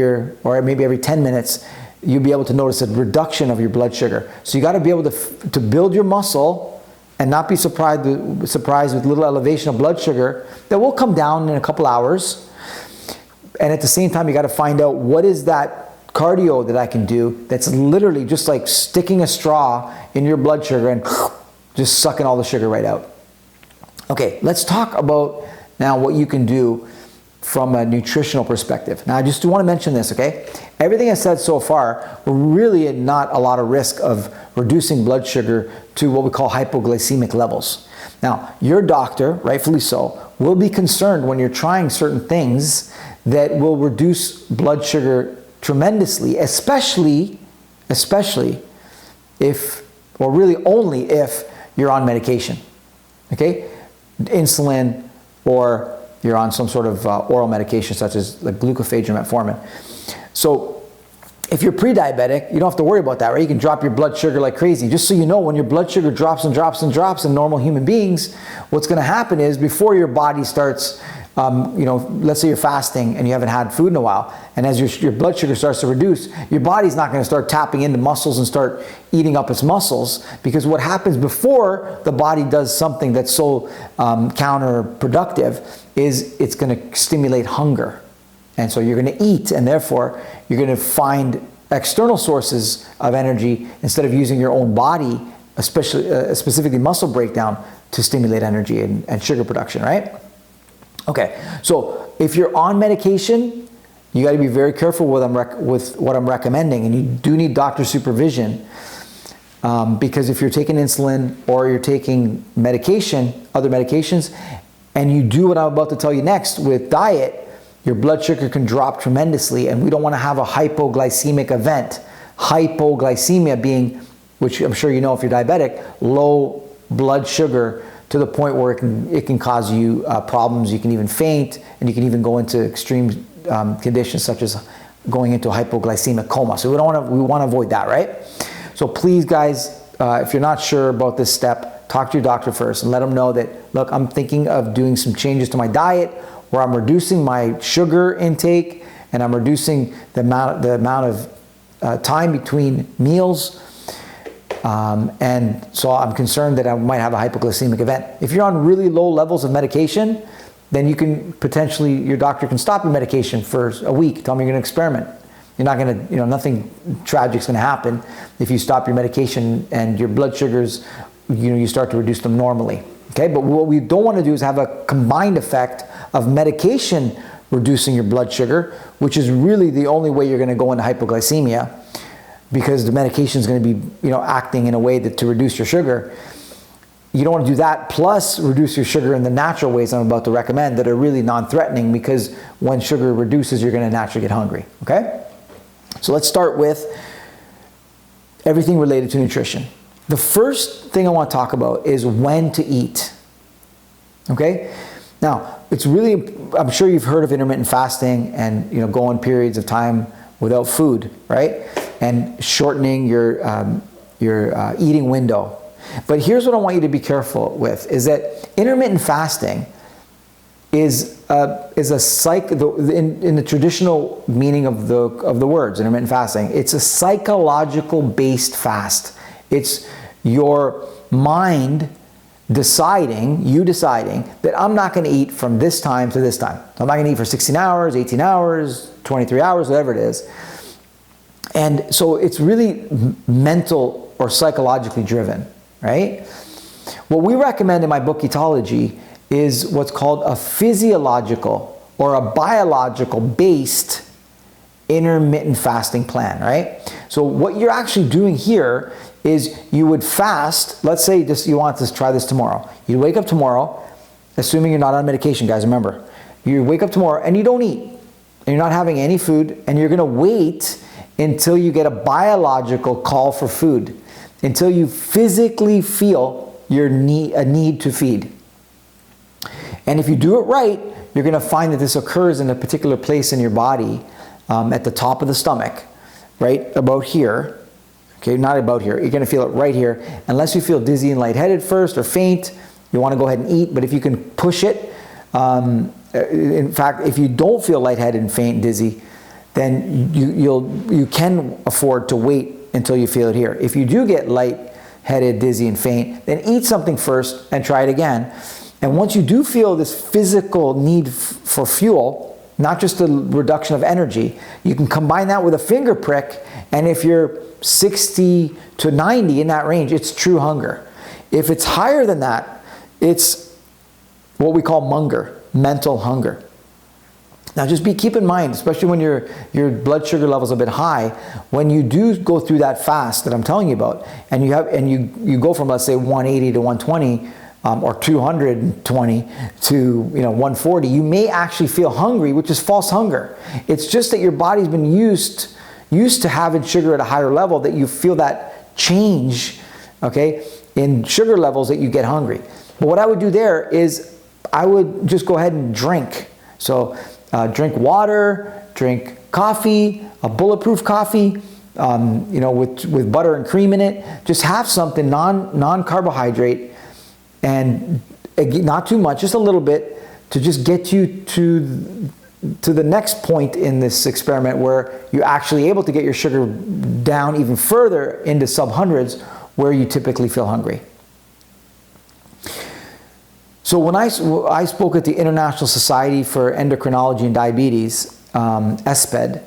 or maybe every 10 minutes, you'll be able to notice a reduction of your blood sugar. So you got to be able to build your muscle and not be surprised with little elevation of blood sugar that will come down in a couple hours. And at the same time, you got to find out what is that cardio that I can do that's literally just like sticking a straw in your blood sugar and just sucking all the sugar right out. Okay, let's talk about now what you can do from a nutritional perspective. Now, I just want to mention this, okay? Everything I said so far, we're really not a lot of risk of reducing blood sugar to what we call hypoglycemic levels. Now, your doctor, rightfully so, will be concerned when you're trying certain things that will reduce blood sugar tremendously, especially if, or really only if, you're on medication, okay? Insulin, or you're on some sort of oral medication such as like glucophage or metformin. So if you're pre-diabetic, you don't have to worry about that, right? You can drop your blood sugar like crazy. Just so you know, when your blood sugar drops and drops and drops in normal human beings, what's going to happen is before your body starts, let's say you're fasting and you haven't had food in a while, and as your blood sugar starts to reduce, your body's not going to start tapping into muscles and start eating up its muscles, because what happens before the body does something that's so counterproductive is it's going to stimulate hunger. And so you're going to eat, and therefore you're going to find external sources of energy instead of using your own body, especially specifically muscle breakdown, to stimulate energy and sugar production, right? Okay, so if you're on medication, you got to be very careful with what I'm recommending, and you do need doctor supervision, because if you're taking insulin or you're taking medication, other medications, and you do what I'm about to tell you next with diet, your blood sugar can drop tremendously, and we don't want to have a hypoglycemic event. Hypoglycemia being, which I'm sure you know if you're diabetic, low blood sugar to the point where it can cause you problems. You can even faint, and you can even go into extreme conditions such as going into a hypoglycemic coma. So we want to avoid that, right? So please, guys, if you're not sure about this step, talk to your doctor first and let them know that, look, I'm thinking of doing some changes to my diet where I'm reducing my sugar intake and I'm reducing the amount of time between meals. And so I'm concerned that I might have a hypoglycemic event. If you're on really low levels of medication, then you can potentially, your doctor can stop your medication for a week. Tell them you're going to experiment. You're not going to, nothing tragic's going to happen if you stop your medication and your blood sugars, you start to reduce them normally. Okay, but what we don't want to do is have a combined effect of medication reducing your blood sugar, which is really the only way you're going to go into hypoglycemia, because the medication is going to be, acting in a way to reduce your sugar. You don't want to do that plus reduce your sugar in the natural ways I'm about to recommend that are really non-threatening, because when sugar reduces, you're going to naturally get hungry. Okay? So let's start with everything related to nutrition. The first thing I want to talk about is when to eat. Okay? Now, it's really, I'm sure you've heard of intermittent fasting and, going periods of time without food, right? And shortening your eating window. But here's what I want you to be careful with, is that intermittent fasting is a in the traditional meaning of the words, intermittent fasting, it's a psychological based fast. It's your mind deciding that I'm not going to eat from this time to this time. I'm not going to eat for 16 hours, 18 hours, 23 hours, whatever it is. And so it's really mental or psychologically driven, right? What we recommend in my book, Etology, is what's called a physiological or a biological based intermittent fasting plan, right? So what you're actually doing here is you would fast, let's say you want to try this tomorrow. You wake up tomorrow, assuming you're not on medication, guys, remember. You wake up tomorrow and you don't eat, and you're not having any food, and you're going to wait until you get a biological call for food, until you physically feel a need to feed. And if you do it right, you're going to find that this occurs in a particular place in your body, at the top of the stomach, right about here. Okay, not about here. You're going to feel it right here. Unless you feel dizzy and lightheaded first or faint, you want to go ahead and eat. But if you can push it, in fact, if you don't feel lightheaded and faint, dizzy, then you can afford to wait until you feel it here. If you do get lightheaded, dizzy, and faint, then eat something first and try it again. And once you do feel this physical need for fuel, not just the reduction of energy, you can combine that with a finger prick, and if you're 60 to 90 in that range, it's true hunger. If it's higher than that, it's what we call munger, mental hunger. Now just keep in mind, especially when your blood sugar levels have been high, when you do go through that fast that I'm telling you about, and you go from, let's say, 180 to 120, or 220 to 140, you may actually feel hungry, which is false hunger. It's just that your body's been used to having sugar at a higher level, that you feel that change, okay, in sugar levels, that you get hungry. But what I would do there is I would just go ahead and drink. So drink water, drink coffee, a bulletproof coffee, with butter and cream in it. Just have something non-carbohydrate, and not too much, just a little bit, to just get you to the next point in this experiment where you're actually able to get your sugar down even further into sub-hundreds, where you typically feel hungry. So when I spoke at the International Society for Endocrinology and Diabetes, ESPED,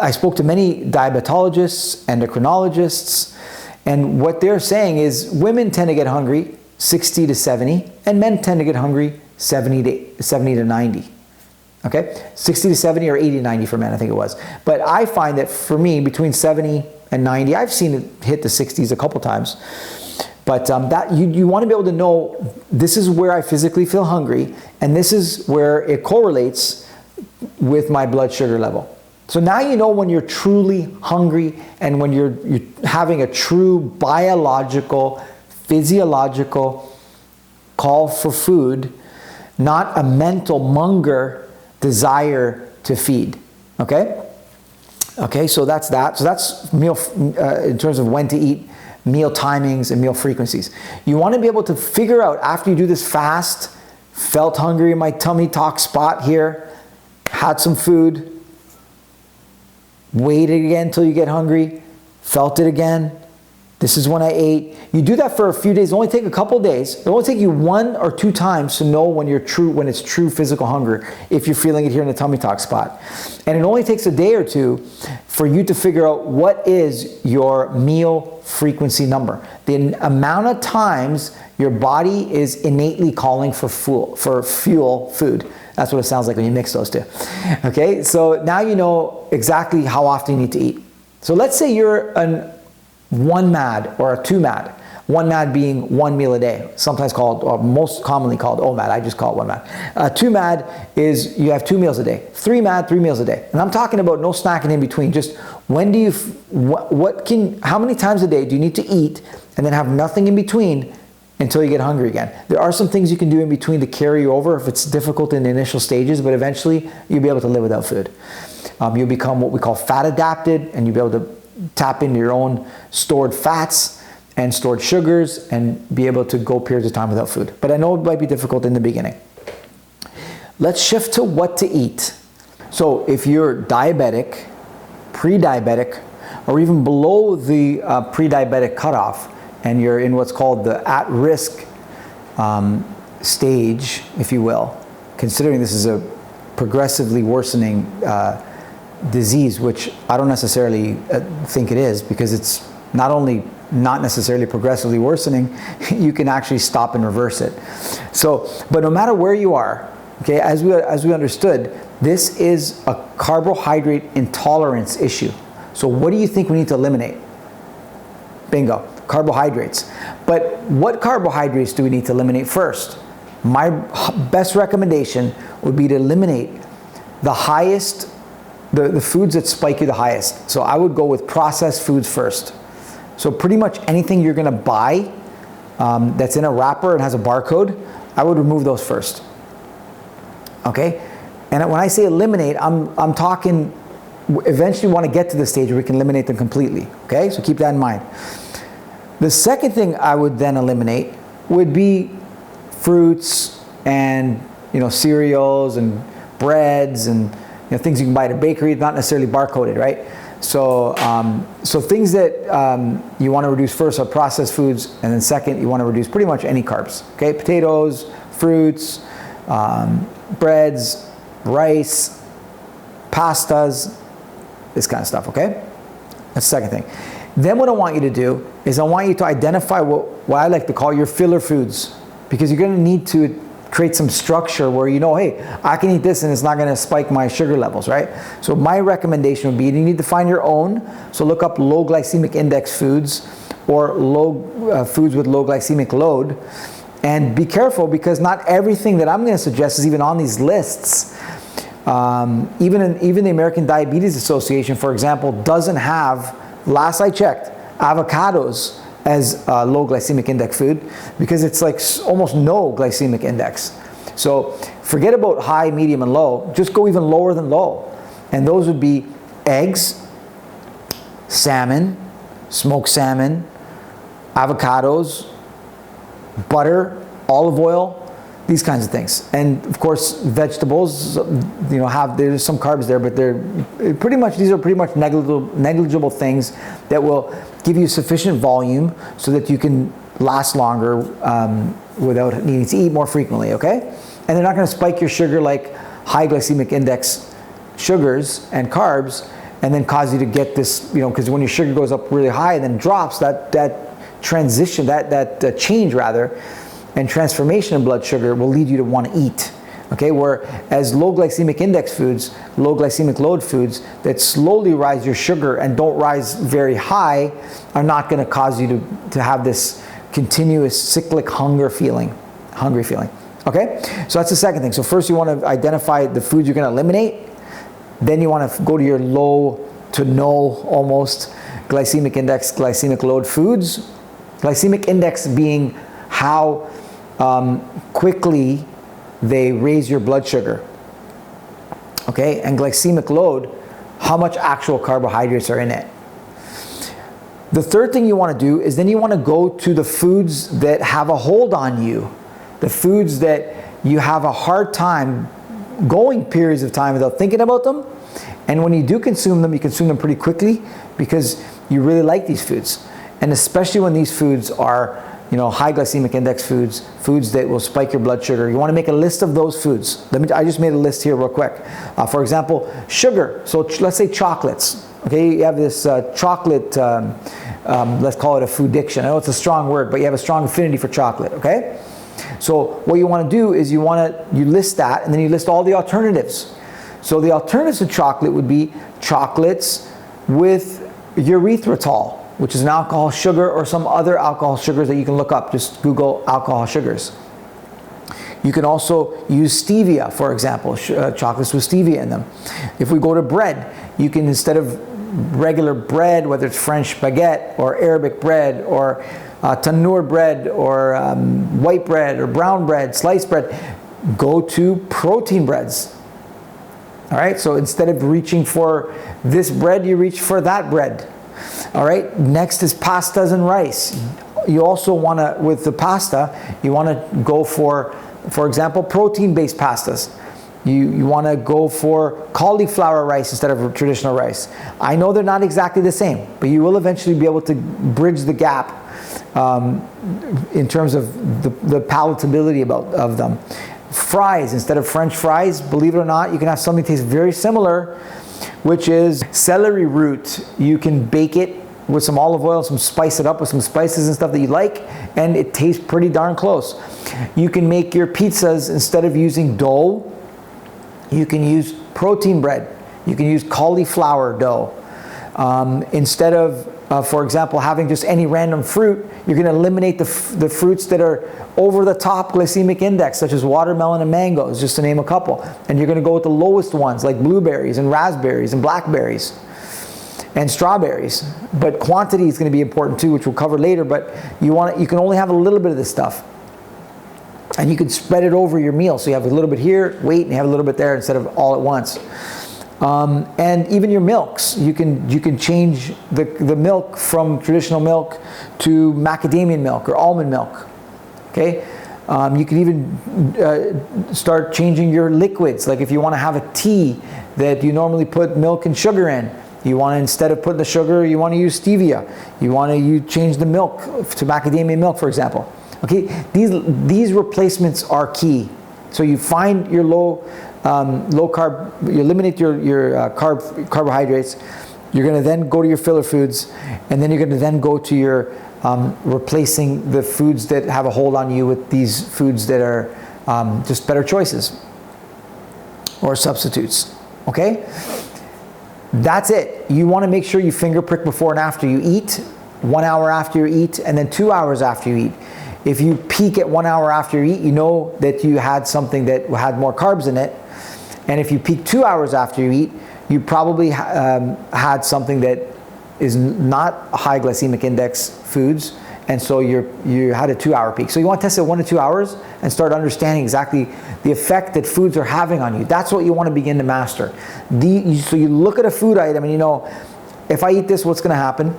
I spoke to many diabetologists, endocrinologists, and what they're saying is women tend to get hungry 60 to 70, and men tend to get hungry 70 to 90. Okay? 60 to 70 or 80 to 90 for men, I think it was. But I find that for me, between 70 and 90, I've seen it hit the 60s a couple times. But that you want to be able to know, this is where I physically feel hungry, and this is where it correlates with my blood sugar level. So now you know when you're truly hungry and when you're having a true biological, physiological call for food, not a mental monger desire to feed. Okay? Okay, so that's that. So that's meal, in terms of when to eat, meal timings and meal frequencies. You want to be able to figure out, after you do this fast, felt hungry in my tummy talk spot here, had some food, waited again until you get hungry, felt it again, this is when I ate. You do that for a few days. It'll only take a couple days. It'll only take you 1 or 2 times to know when it's true physical hunger, if you're feeling it here in the tummy talk spot. And it only takes a day or 2 for you to figure out what is your meal frequency number. The amount of times your body is innately calling for fuel, food. That's what it sounds like when you mix those two. Okay, so now you know exactly how often you need to eat. So let's say you're an 1 MAD or a 2 MAD. 1 MAD being 1 meal a day, sometimes called, or most commonly called OMAD. I just call it 1 MAD. 2 MAD is you have 2 meals a day. 3 MAD, 3 meals a day. And I'm talking about no snacking in between. Just when do you, how many times a day do you need to eat and then have nothing in between until you get hungry again? There are some things you can do in between to carry you over if it's difficult in the initial stages, but eventually you'll be able to live without food. You'll become what we call fat adapted, and you'll be able to tap into your own stored fats and stored sugars and be able to go periods of time without food. But I know it might be difficult in the beginning. Let's shift to what to eat. So if you're diabetic, pre-diabetic, or even below the pre-diabetic cutoff, and you're in what's called the at-risk stage, if you will, considering this is a progressively worsening disease, which I don't necessarily think it is, because it's not only not necessarily progressively worsening, you can actually stop and reverse it. So, but no matter where you are, okay, as we understood, this is a carbohydrate intolerance issue. So what do you think we need to eliminate? Bingo, carbohydrates. But what carbohydrates do we need to eliminate first? My best recommendation would be to eliminate the highest, the foods that spike you the highest. So I would go with processed foods first. So pretty much anything you're gonna buy that's in a wrapper and has a barcode, I would remove those first. Okay? And when I say eliminate, I'm talking, eventually want to get to the stage where we can eliminate them completely. Okay? So keep that in mind. The second thing I would then eliminate would be fruits and cereals and breads and things you can buy at a bakery, not necessarily barcoded, right? So so things that you want to reduce first are processed foods, and then second you want to reduce pretty much any carbs. Okay, potatoes, fruits, breads, rice, pastas, this kind of stuff. Okay, that's the second thing. Then what I want you to do is I want you to identify what I like to call your filler foods, because you're going to need to create some structure where hey, I can eat this and it's not going to spike my sugar levels, right? So my recommendation would be you need to find your own. So look up low glycemic index foods or foods with low glycemic load, and be careful, because not everything that I'm going to suggest is even on these lists. Even the American Diabetes Association, for example, doesn't have, last I checked, avocados as a low glycemic index food, because it's like almost no glycemic index. So forget about high, medium, and low. Just go even lower than low. And those would be eggs, salmon, smoked salmon, avocados, butter, olive oil, these kinds of things. And of course, vegetables, there's some carbs there, but these are pretty much negligible things that will give you sufficient volume so that you can last longer without needing to eat more frequently, okay? And they're not going to spike your sugar like high glycemic index sugars and carbs and then cause you to get this, because when your sugar goes up really high and then drops, that transition, that change rather, and transformation in blood sugar will lead you to want to eat. Okay, whereas low glycemic index foods, low glycemic load foods that slowly rise your sugar and don't rise very high are not going to cause you to have this continuous cyclic hungry feeling. Okay, so that's the second thing. So first you want to identify the foods you're going to eliminate. Then you want to go to your low to no almost glycemic index, glycemic load foods. Glycemic index being how quickly they raise your blood sugar. Okay, and glycemic load, how much actual carbohydrates are in it. The third thing you want to do is then you want to go to the foods that have a hold on you, the foods that you have a hard time going periods of time without thinking about them. And when you do consume them, you consume them pretty quickly because you really like these foods. And especially when these foods are, high glycemic index foods, foods that will spike your blood sugar. You want to make a list of those foods. I just made a list here real quick. For example, sugar. So let's say chocolates. Okay, you have this chocolate, let's call it a food addiction. I know it's a strong word, but you have a strong affinity for chocolate, okay? So what you want to do is you list that, and then you list all the alternatives. So the alternatives to chocolate would be chocolates with erythritol, which is an alcohol sugar, or some other alcohol sugars that you can look up. Just Google alcohol sugars. You can also use stevia, for example, chocolates with stevia in them. If we go to bread, you can, instead of regular bread, whether it's French baguette or Arabic bread or tandoor bread or white bread or brown bread, sliced bread, go to protein breads. All right, so instead of reaching for this bread, you reach for that bread. All right, next is pastas and rice. You also want to, with the pasta, you want to go for example, protein-based pastas. You want to go for cauliflower rice instead of traditional rice. I know they're not exactly the same, but you will eventually be able to bridge the gap in terms of the palatability of them. Fries, instead of French fries, believe it or not, you can have something that tastes very similar, which is celery root. You can bake it with some olive oil, spice it up with some spices and stuff that you like, and it tastes pretty darn close. You can make your pizzas, instead of using dough, you can use protein bread. You can use cauliflower dough. Instead of, for example, having just any random fruit, you're going to eliminate the fruits that are over the top glycemic index, such as watermelon and mangoes, just to name a couple. And you're going to go with the lowest ones, like blueberries and raspberries and blackberries and strawberries. But quantity is going to be important too, which we'll cover later. But you can only have a little bit of this stuff. And you can spread it over your meal. So you have a little bit here, wait, and you have a little bit there instead of all at once. And even your milks, you can change the milk from traditional milk to macadamia milk or almond milk. Okay, you can even start changing your liquids. Like if you want to have a tea that you normally put milk and sugar in, you want to, instead of putting the sugar, you want to use stevia. You want to change the milk to macadamia milk, for example. Okay, these replacements are key. So you find your low carb, you eliminate your carbohydrates. You're going to then go to your filler foods, and then you're going to then go to your replacing the foods that have a hold on you with these foods that are just better choices or substitutes. Okay, that's it. You want to make sure you finger prick before and after you eat, 1 hour after you eat, and then 2 hours after you eat. If you peak at 1 hour after you eat, you know that you had something that had more carbs in it. And if you peak 2 hours after you eat, you probably had something that is not high glycemic index foods, and so you had a 2 hour peak. So you want to test it 1 to 2 hours and start understanding exactly the effect that foods are having on you. That's what you want to begin to master. So you look at a food item and you know, if I eat this, what's going to happen?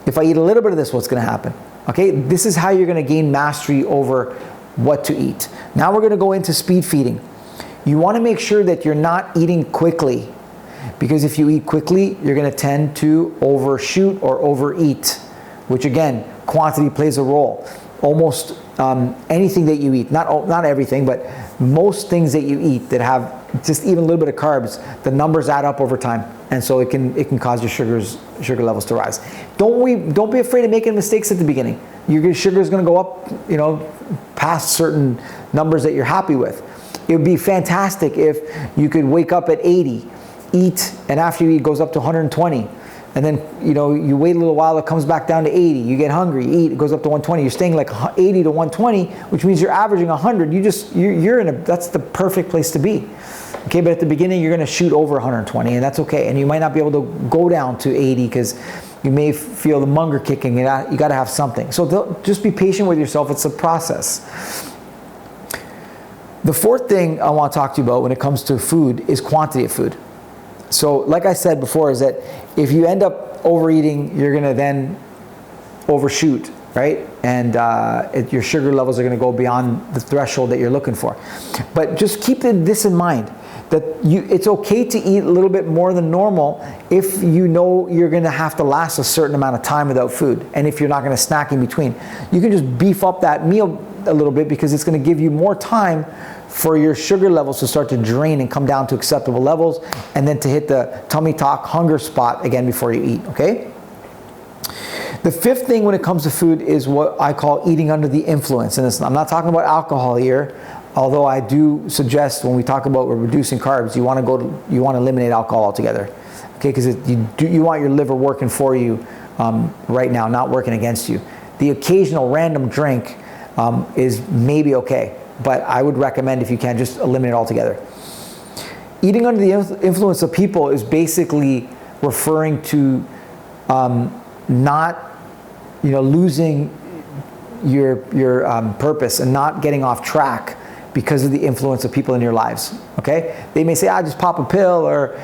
If I eat a little bit of this, what's going to happen? Okay, this is how you're going to gain mastery over what to eat. Now we're going to go into speed feeding. You want to make sure that you're not eating quickly, because if you eat quickly, you're going to tend to overshoot or overeat, which again, quantity plays a role. Almost anything that you eat, not everything, but most things that you eat that have just even a little bit of carbs, the numbers add up over time, and so it can cause your sugar levels to rise. Don't be afraid of making mistakes at the beginning. Your sugar is going to go up, past certain numbers that you're happy with. It would be fantastic if you could wake up at 80, eat, and after you eat, it goes up to 120. And then, you know, you wait a little while, it comes back down to 80. You get hungry, you eat, it goes up to 120. You're staying like 80 to 120, which means you're averaging 100. You're in a, that's the perfect place to be. Okay, but at the beginning, you're gonna shoot over 120, and that's okay. And you might not be able to go down to 80 because you may feel the munger kicking. You gotta have something. So just be patient with yourself. It's a process. The fourth thing I want to talk to you about when it comes to food is quantity of food. So like I said before, is that if you end up overeating, you're going to then overshoot, right? And your sugar levels are going to go beyond the threshold that you're looking for. But just keep this in mind, that it's okay to eat a little bit more than normal if you know you're going to have to last a certain amount of time without food, and if you're not going to snack in between. You can just beef up that meal a little bit because it's going to give you more time for your sugar levels to start to drain and come down to acceptable levels, and then to hit the tummy tuck hunger spot again before you eat, okay? The fifth thing when it comes to food is what I call eating under the influence. And I'm not talking about alcohol here, although I do suggest when we talk about reducing carbs, you want to eliminate alcohol altogether, okay? Because you want your liver working for you right now, not working against you. The occasional random drink is maybe okay, but I would recommend, if you can, just eliminate it altogether. Eating under the influence of people is basically referring to not, you know, losing your purpose and not getting off track because of the influence of people in your lives, okay? They may say, just pop a pill, or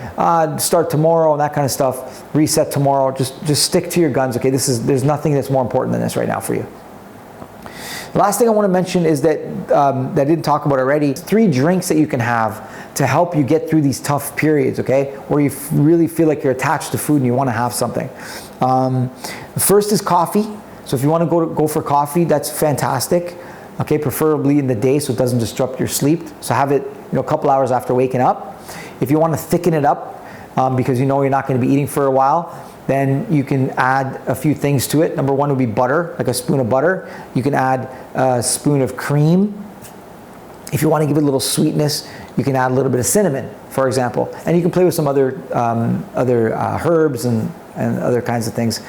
start tomorrow, and that kind of stuff, reset tomorrow. Just stick to your guns, okay? There's nothing that's more important than this right now for you. The last thing I want to mention is that that I didn't talk about already. 3 drinks that you can have to help you get through these tough periods, okay? Where you really feel like you're attached to food and you want to have something. The first is coffee. So if you want to go for coffee, that's fantastic. Okay, preferably in the day so it doesn't disrupt your sleep. So have it, you know, a couple hours after waking up. If you want to thicken it up because you know you're not going to be eating for a while, then you can add a few things to it. Number 1 would be butter, like a spoon of butter. You can add a spoon of cream. If you want to give it a little sweetness, you can add a little bit of cinnamon, for example. And you can play with some other herbs and other kinds of things.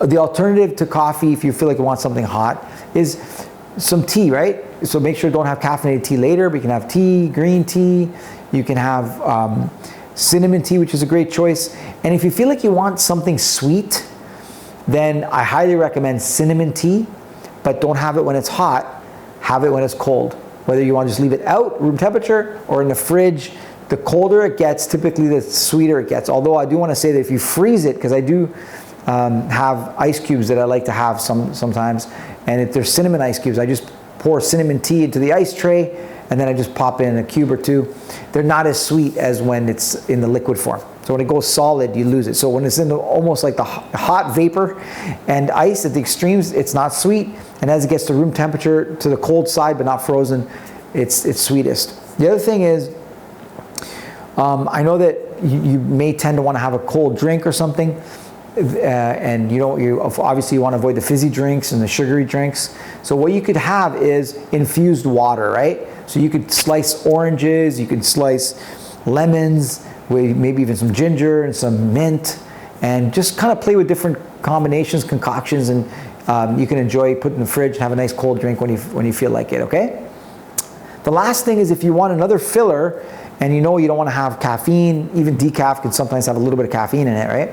The alternative to coffee, if you feel like you want something hot, is some tea, right? So make sure you don't have caffeinated tea later, but you can have tea, green tea. You can have cinnamon tea, which is a great choice. And if you feel like you want something sweet, then I highly recommend cinnamon tea, but don't have it when it's hot, have it when it's cold. Whether you want to just leave it out, room temperature, or in the fridge, the colder it gets, typically the sweeter it gets. Although I do want to say that if you freeze it, because I do have ice cubes that I like to have sometimes, and if there's cinnamon ice cubes, I just pour cinnamon tea into the ice tray, and then I just pop in a cube or 2. They're not as sweet as when it's in the liquid form. So when it goes solid, you lose it. So when it's in almost like the hot vapor and ice at the extremes, it's not sweet. And as it gets to room temperature, to the cold side but not frozen, it's sweetest. The other thing is, I know that you may tend to want to have a cold drink or something, and you obviously want to avoid the fizzy drinks and the sugary drinks. So what you could have is infused water, right? So you could slice oranges, you could slice lemons, with maybe even some ginger and some mint, and just kind of play with different combinations, concoctions, and you can enjoy, put in the fridge and have a nice cold drink when you feel like it, okay? The last thing is, if you want another filler and you know you don't want to have caffeine, even decaf can sometimes have a little bit of caffeine in it, right?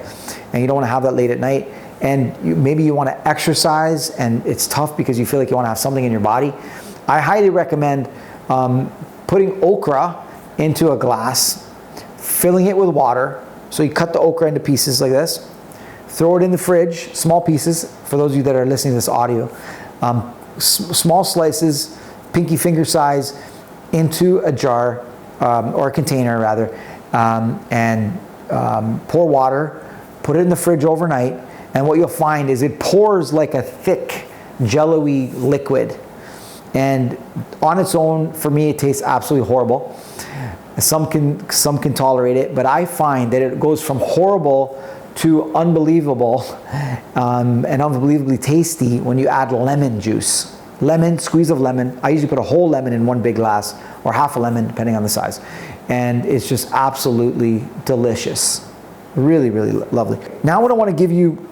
And you don't want to have that late at night, and maybe you want to exercise and it's tough because you feel like you want to have something in your body, I highly recommend putting okra into a glass, filling it with water. So you cut the okra into pieces like this, throw it in the fridge, small pieces, for those of you that are listening to this audio, small slices, pinky finger size, into a jar, or a container rather, and pour water, put it in the fridge overnight, and what you'll find is it pours like a thick, jello-y liquid. And on its own, for me, it tastes absolutely horrible. Some can tolerate it, but I find that it goes from horrible to unbelievable and unbelievably tasty when you add lemon juice. Lemon, squeeze of lemon. I usually put a whole lemon in one big glass, or half a lemon, depending on the size. And it's just absolutely delicious. Really, really lovely. Now what I want to give you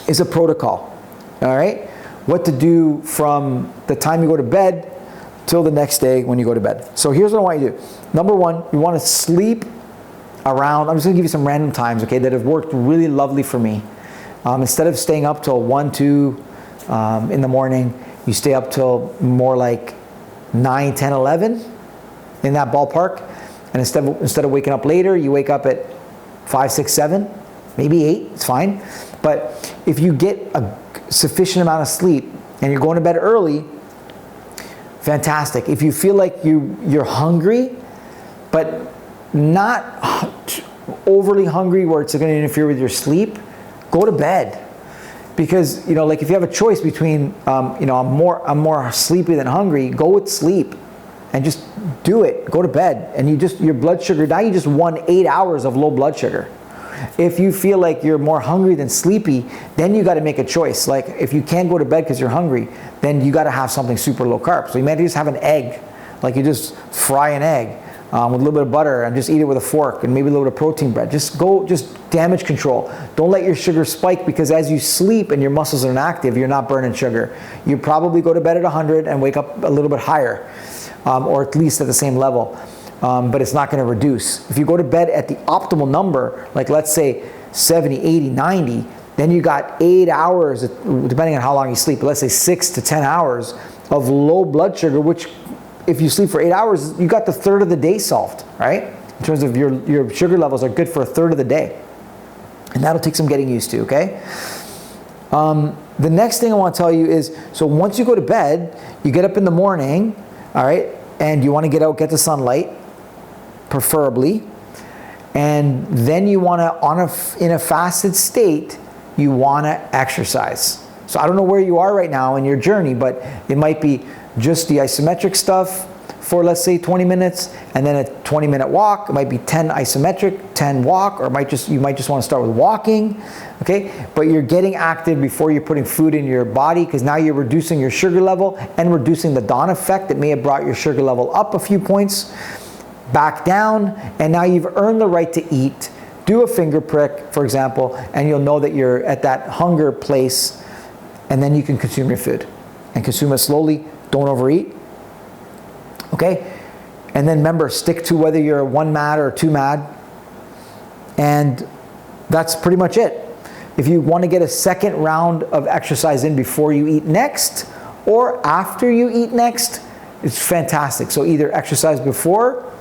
is a protocol, all right? What to do from the time you go to bed till the next day when you go to bed. So here's what I want you to do. Number one, you want to sleep around, I'm just going to give you some random times, okay, that have worked really lovely for me. Instead of staying up till 1, 2 in the morning, you stay up till more like 9, 10, 11 in that ballpark. And instead of waking up later, you wake up at 5, 6, 7, maybe 8, it's fine. But if you get a sufficient amount of sleep and you're going to bed early, fantastic. If you feel like you're hungry, but not overly hungry where it's going to interfere with your sleep, go to bed. Because, like if you have a choice between, I'm more sleepy than hungry, go with sleep and just do it. Go to bed. And your blood sugar, now you just won 8 hours of low blood sugar. If you feel like you're more hungry than sleepy, then you got to make a choice. Like if you can't go to bed because you're hungry, then you got to have something super low carb. So you might just have an egg. Like you just fry an egg with a little bit of butter and just eat it with a fork and maybe a little bit of protein bread. Just damage control. Don't let your sugar spike, because as you sleep and your muscles are inactive, you're not burning sugar. You probably go to bed at 100 and wake up a little bit higher, or at least at the same level. But it's not going to reduce. If you go to bed at the optimal number, like let's say 70, 80, 90, then you got 8 hours, depending on how long you sleep, but let's say 6 to 10 hours of low blood sugar, which if you sleep for 8 hours, you got the third of the day solved, right? In terms of your sugar levels are good for a third of the day. And that'll take some getting used to, okay? The next thing I want to tell you is, so once you go to bed, you get up in the morning, all right, and you want to get out, get the sunlight, preferably, and then you want to, in a fasted state, you want to exercise. So I don't know where you are right now in your journey, but it might be just the isometric stuff for, let's say, 20 minutes, and then a 20-minute walk. It might be 10 isometric, 10 walk, or you might just want to start with walking, okay? But you're getting active before you're putting food in your body, because now you're reducing your sugar level and reducing the dawn effect that may have brought your sugar level up a few points, back down, and now you've earned the right to eat. Do a finger prick, for example, and you'll know that you're at that hunger place, and then you can consume your food. And consume it slowly, don't overeat. Okay? And then remember, stick to whether you're 1 MAD or 2 MAD. And that's pretty much it. If you want to get a second round of exercise in before you eat next, or after you eat next, it's fantastic. So either exercise before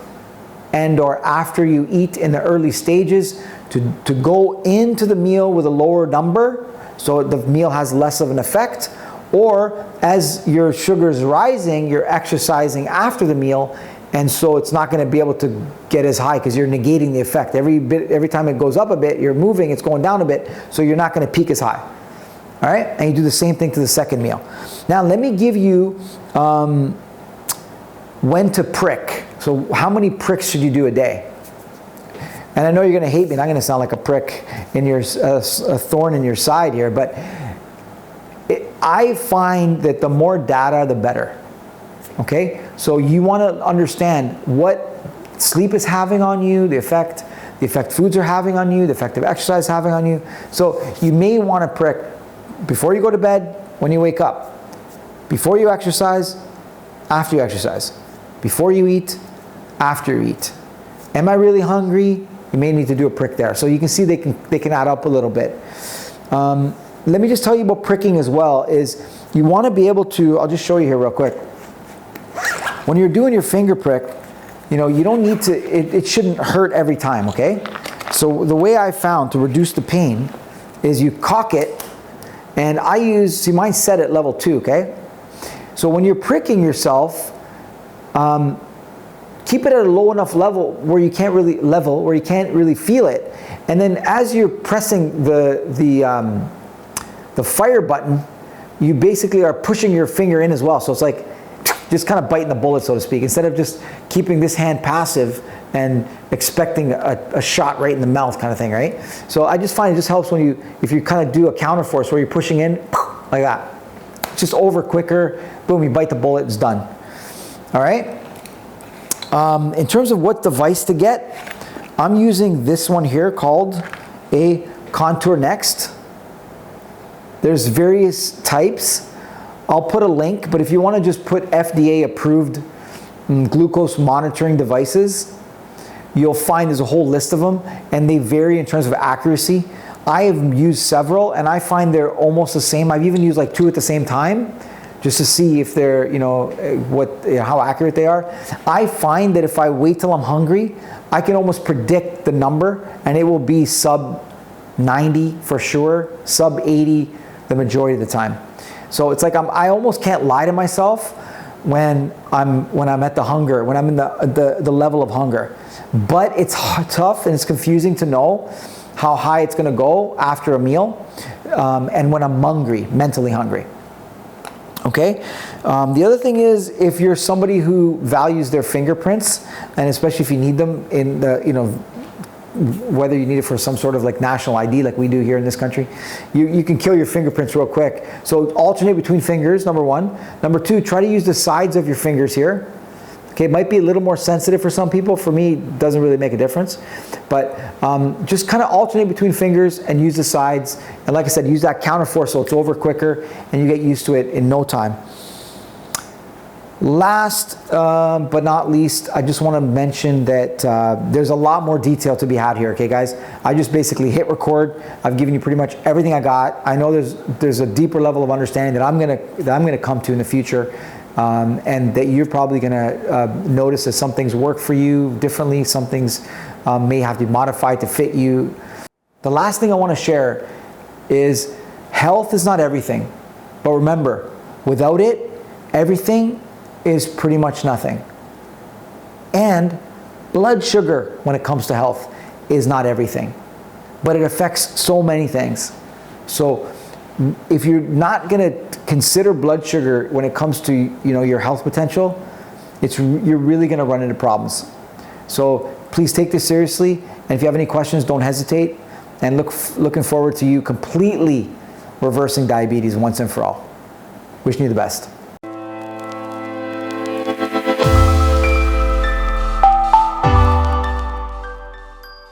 and or after you eat in the early stages to go into the meal with a lower number, so the meal has less of an effect, or as your sugar is rising, you're exercising after the meal, and so it's not going to be able to get as high because you're negating the effect. Every time it goes up a bit, you're moving, it's going down a bit, so you're not going to peak as high. All right? And you do the same thing to the second meal. Now let me give you when to prick. So how many pricks should you do a day? And I know you're going to hate me, and I'm going to sound like a prick in your a thorn in your side here, but I find that the more data, the better. Okay? So you want to understand what sleep is having on you, the effect foods are having on you, the effect of exercise having on you. So you may want to prick before you go to bed, when you wake up, before you exercise, after you exercise, before you eat, after you eat. Am I really hungry? You may need to do a prick there. So you can see they can add up a little bit. Let me just tell you about pricking as well, is you want to be able to, I'll just show you here real quick. When you're doing your finger prick, you don't need to, it shouldn't hurt every time, okay? So the way I found to reduce the pain is you cock it, and mine's set at level 2, okay? So when you're pricking yourself, keep it at a low enough level where you can't really feel it. And then as you're pressing the fire button, you basically are pushing your finger in as well. So it's like just kind of biting the bullet, so to speak, instead of just keeping this hand passive and expecting a shot right in the mouth kind of thing, right? So I just find it just helps if you kind of do a counterforce where you're pushing in like that. It's just over quicker, boom, you bite the bullet, it's done. All right? In terms of what device to get, I'm using this one here called a Contour Next. There's various types. I'll put a link, but if you want to just put FDA approved glucose monitoring devices, you'll find there's a whole list of them, and they vary in terms of accuracy. I have used several, and I find they're almost the same. I've even used like 2 at the same time, just to see if they're, how accurate they are. I find that if I wait till I'm hungry, I can almost predict the number, and it will be sub 90 for sure, sub 80 the majority of the time. So it's like I almost can't lie to myself when I'm at the hunger, when I'm in the level of hunger. But it's tough and it's confusing to know how high it's going to go after a meal, and when I'm hungry, mentally hungry. Okay. The other thing is, if you're somebody who values their fingerprints, and especially if you need them in the, whether you need it for some sort of like national ID like we do here in this country, you can kill your fingerprints real quick. So alternate between fingers, number one. Number two, try to use the sides of your fingers here. Okay, it might be a little more sensitive for some people. For me, it doesn't really make a difference. But just kind of alternate between fingers and use the sides. And like I said, use that counter force so it's over quicker and you get used to it in no time. Last but not least, I just want to mention that there's a lot more detail to be had here, okay guys? I just basically hit record. I've given you pretty much everything I got. I know there's a deeper level of understanding that I'm gonna come to in the future. And that you're probably going to notice that some things work for you differently, some things may have to be modified to fit you. The last thing I want to share is health is not everything. But remember, without it, everything is pretty much nothing. And blood sugar, when it comes to health, is not everything. But it affects so many things. So if you're not going to consider blood sugar when it comes to your health potential, you're really going to run into problems. So please take this seriously, and if you have any questions, don't hesitate, and looking forward to you completely reversing diabetes once and for all. Wishing you the best.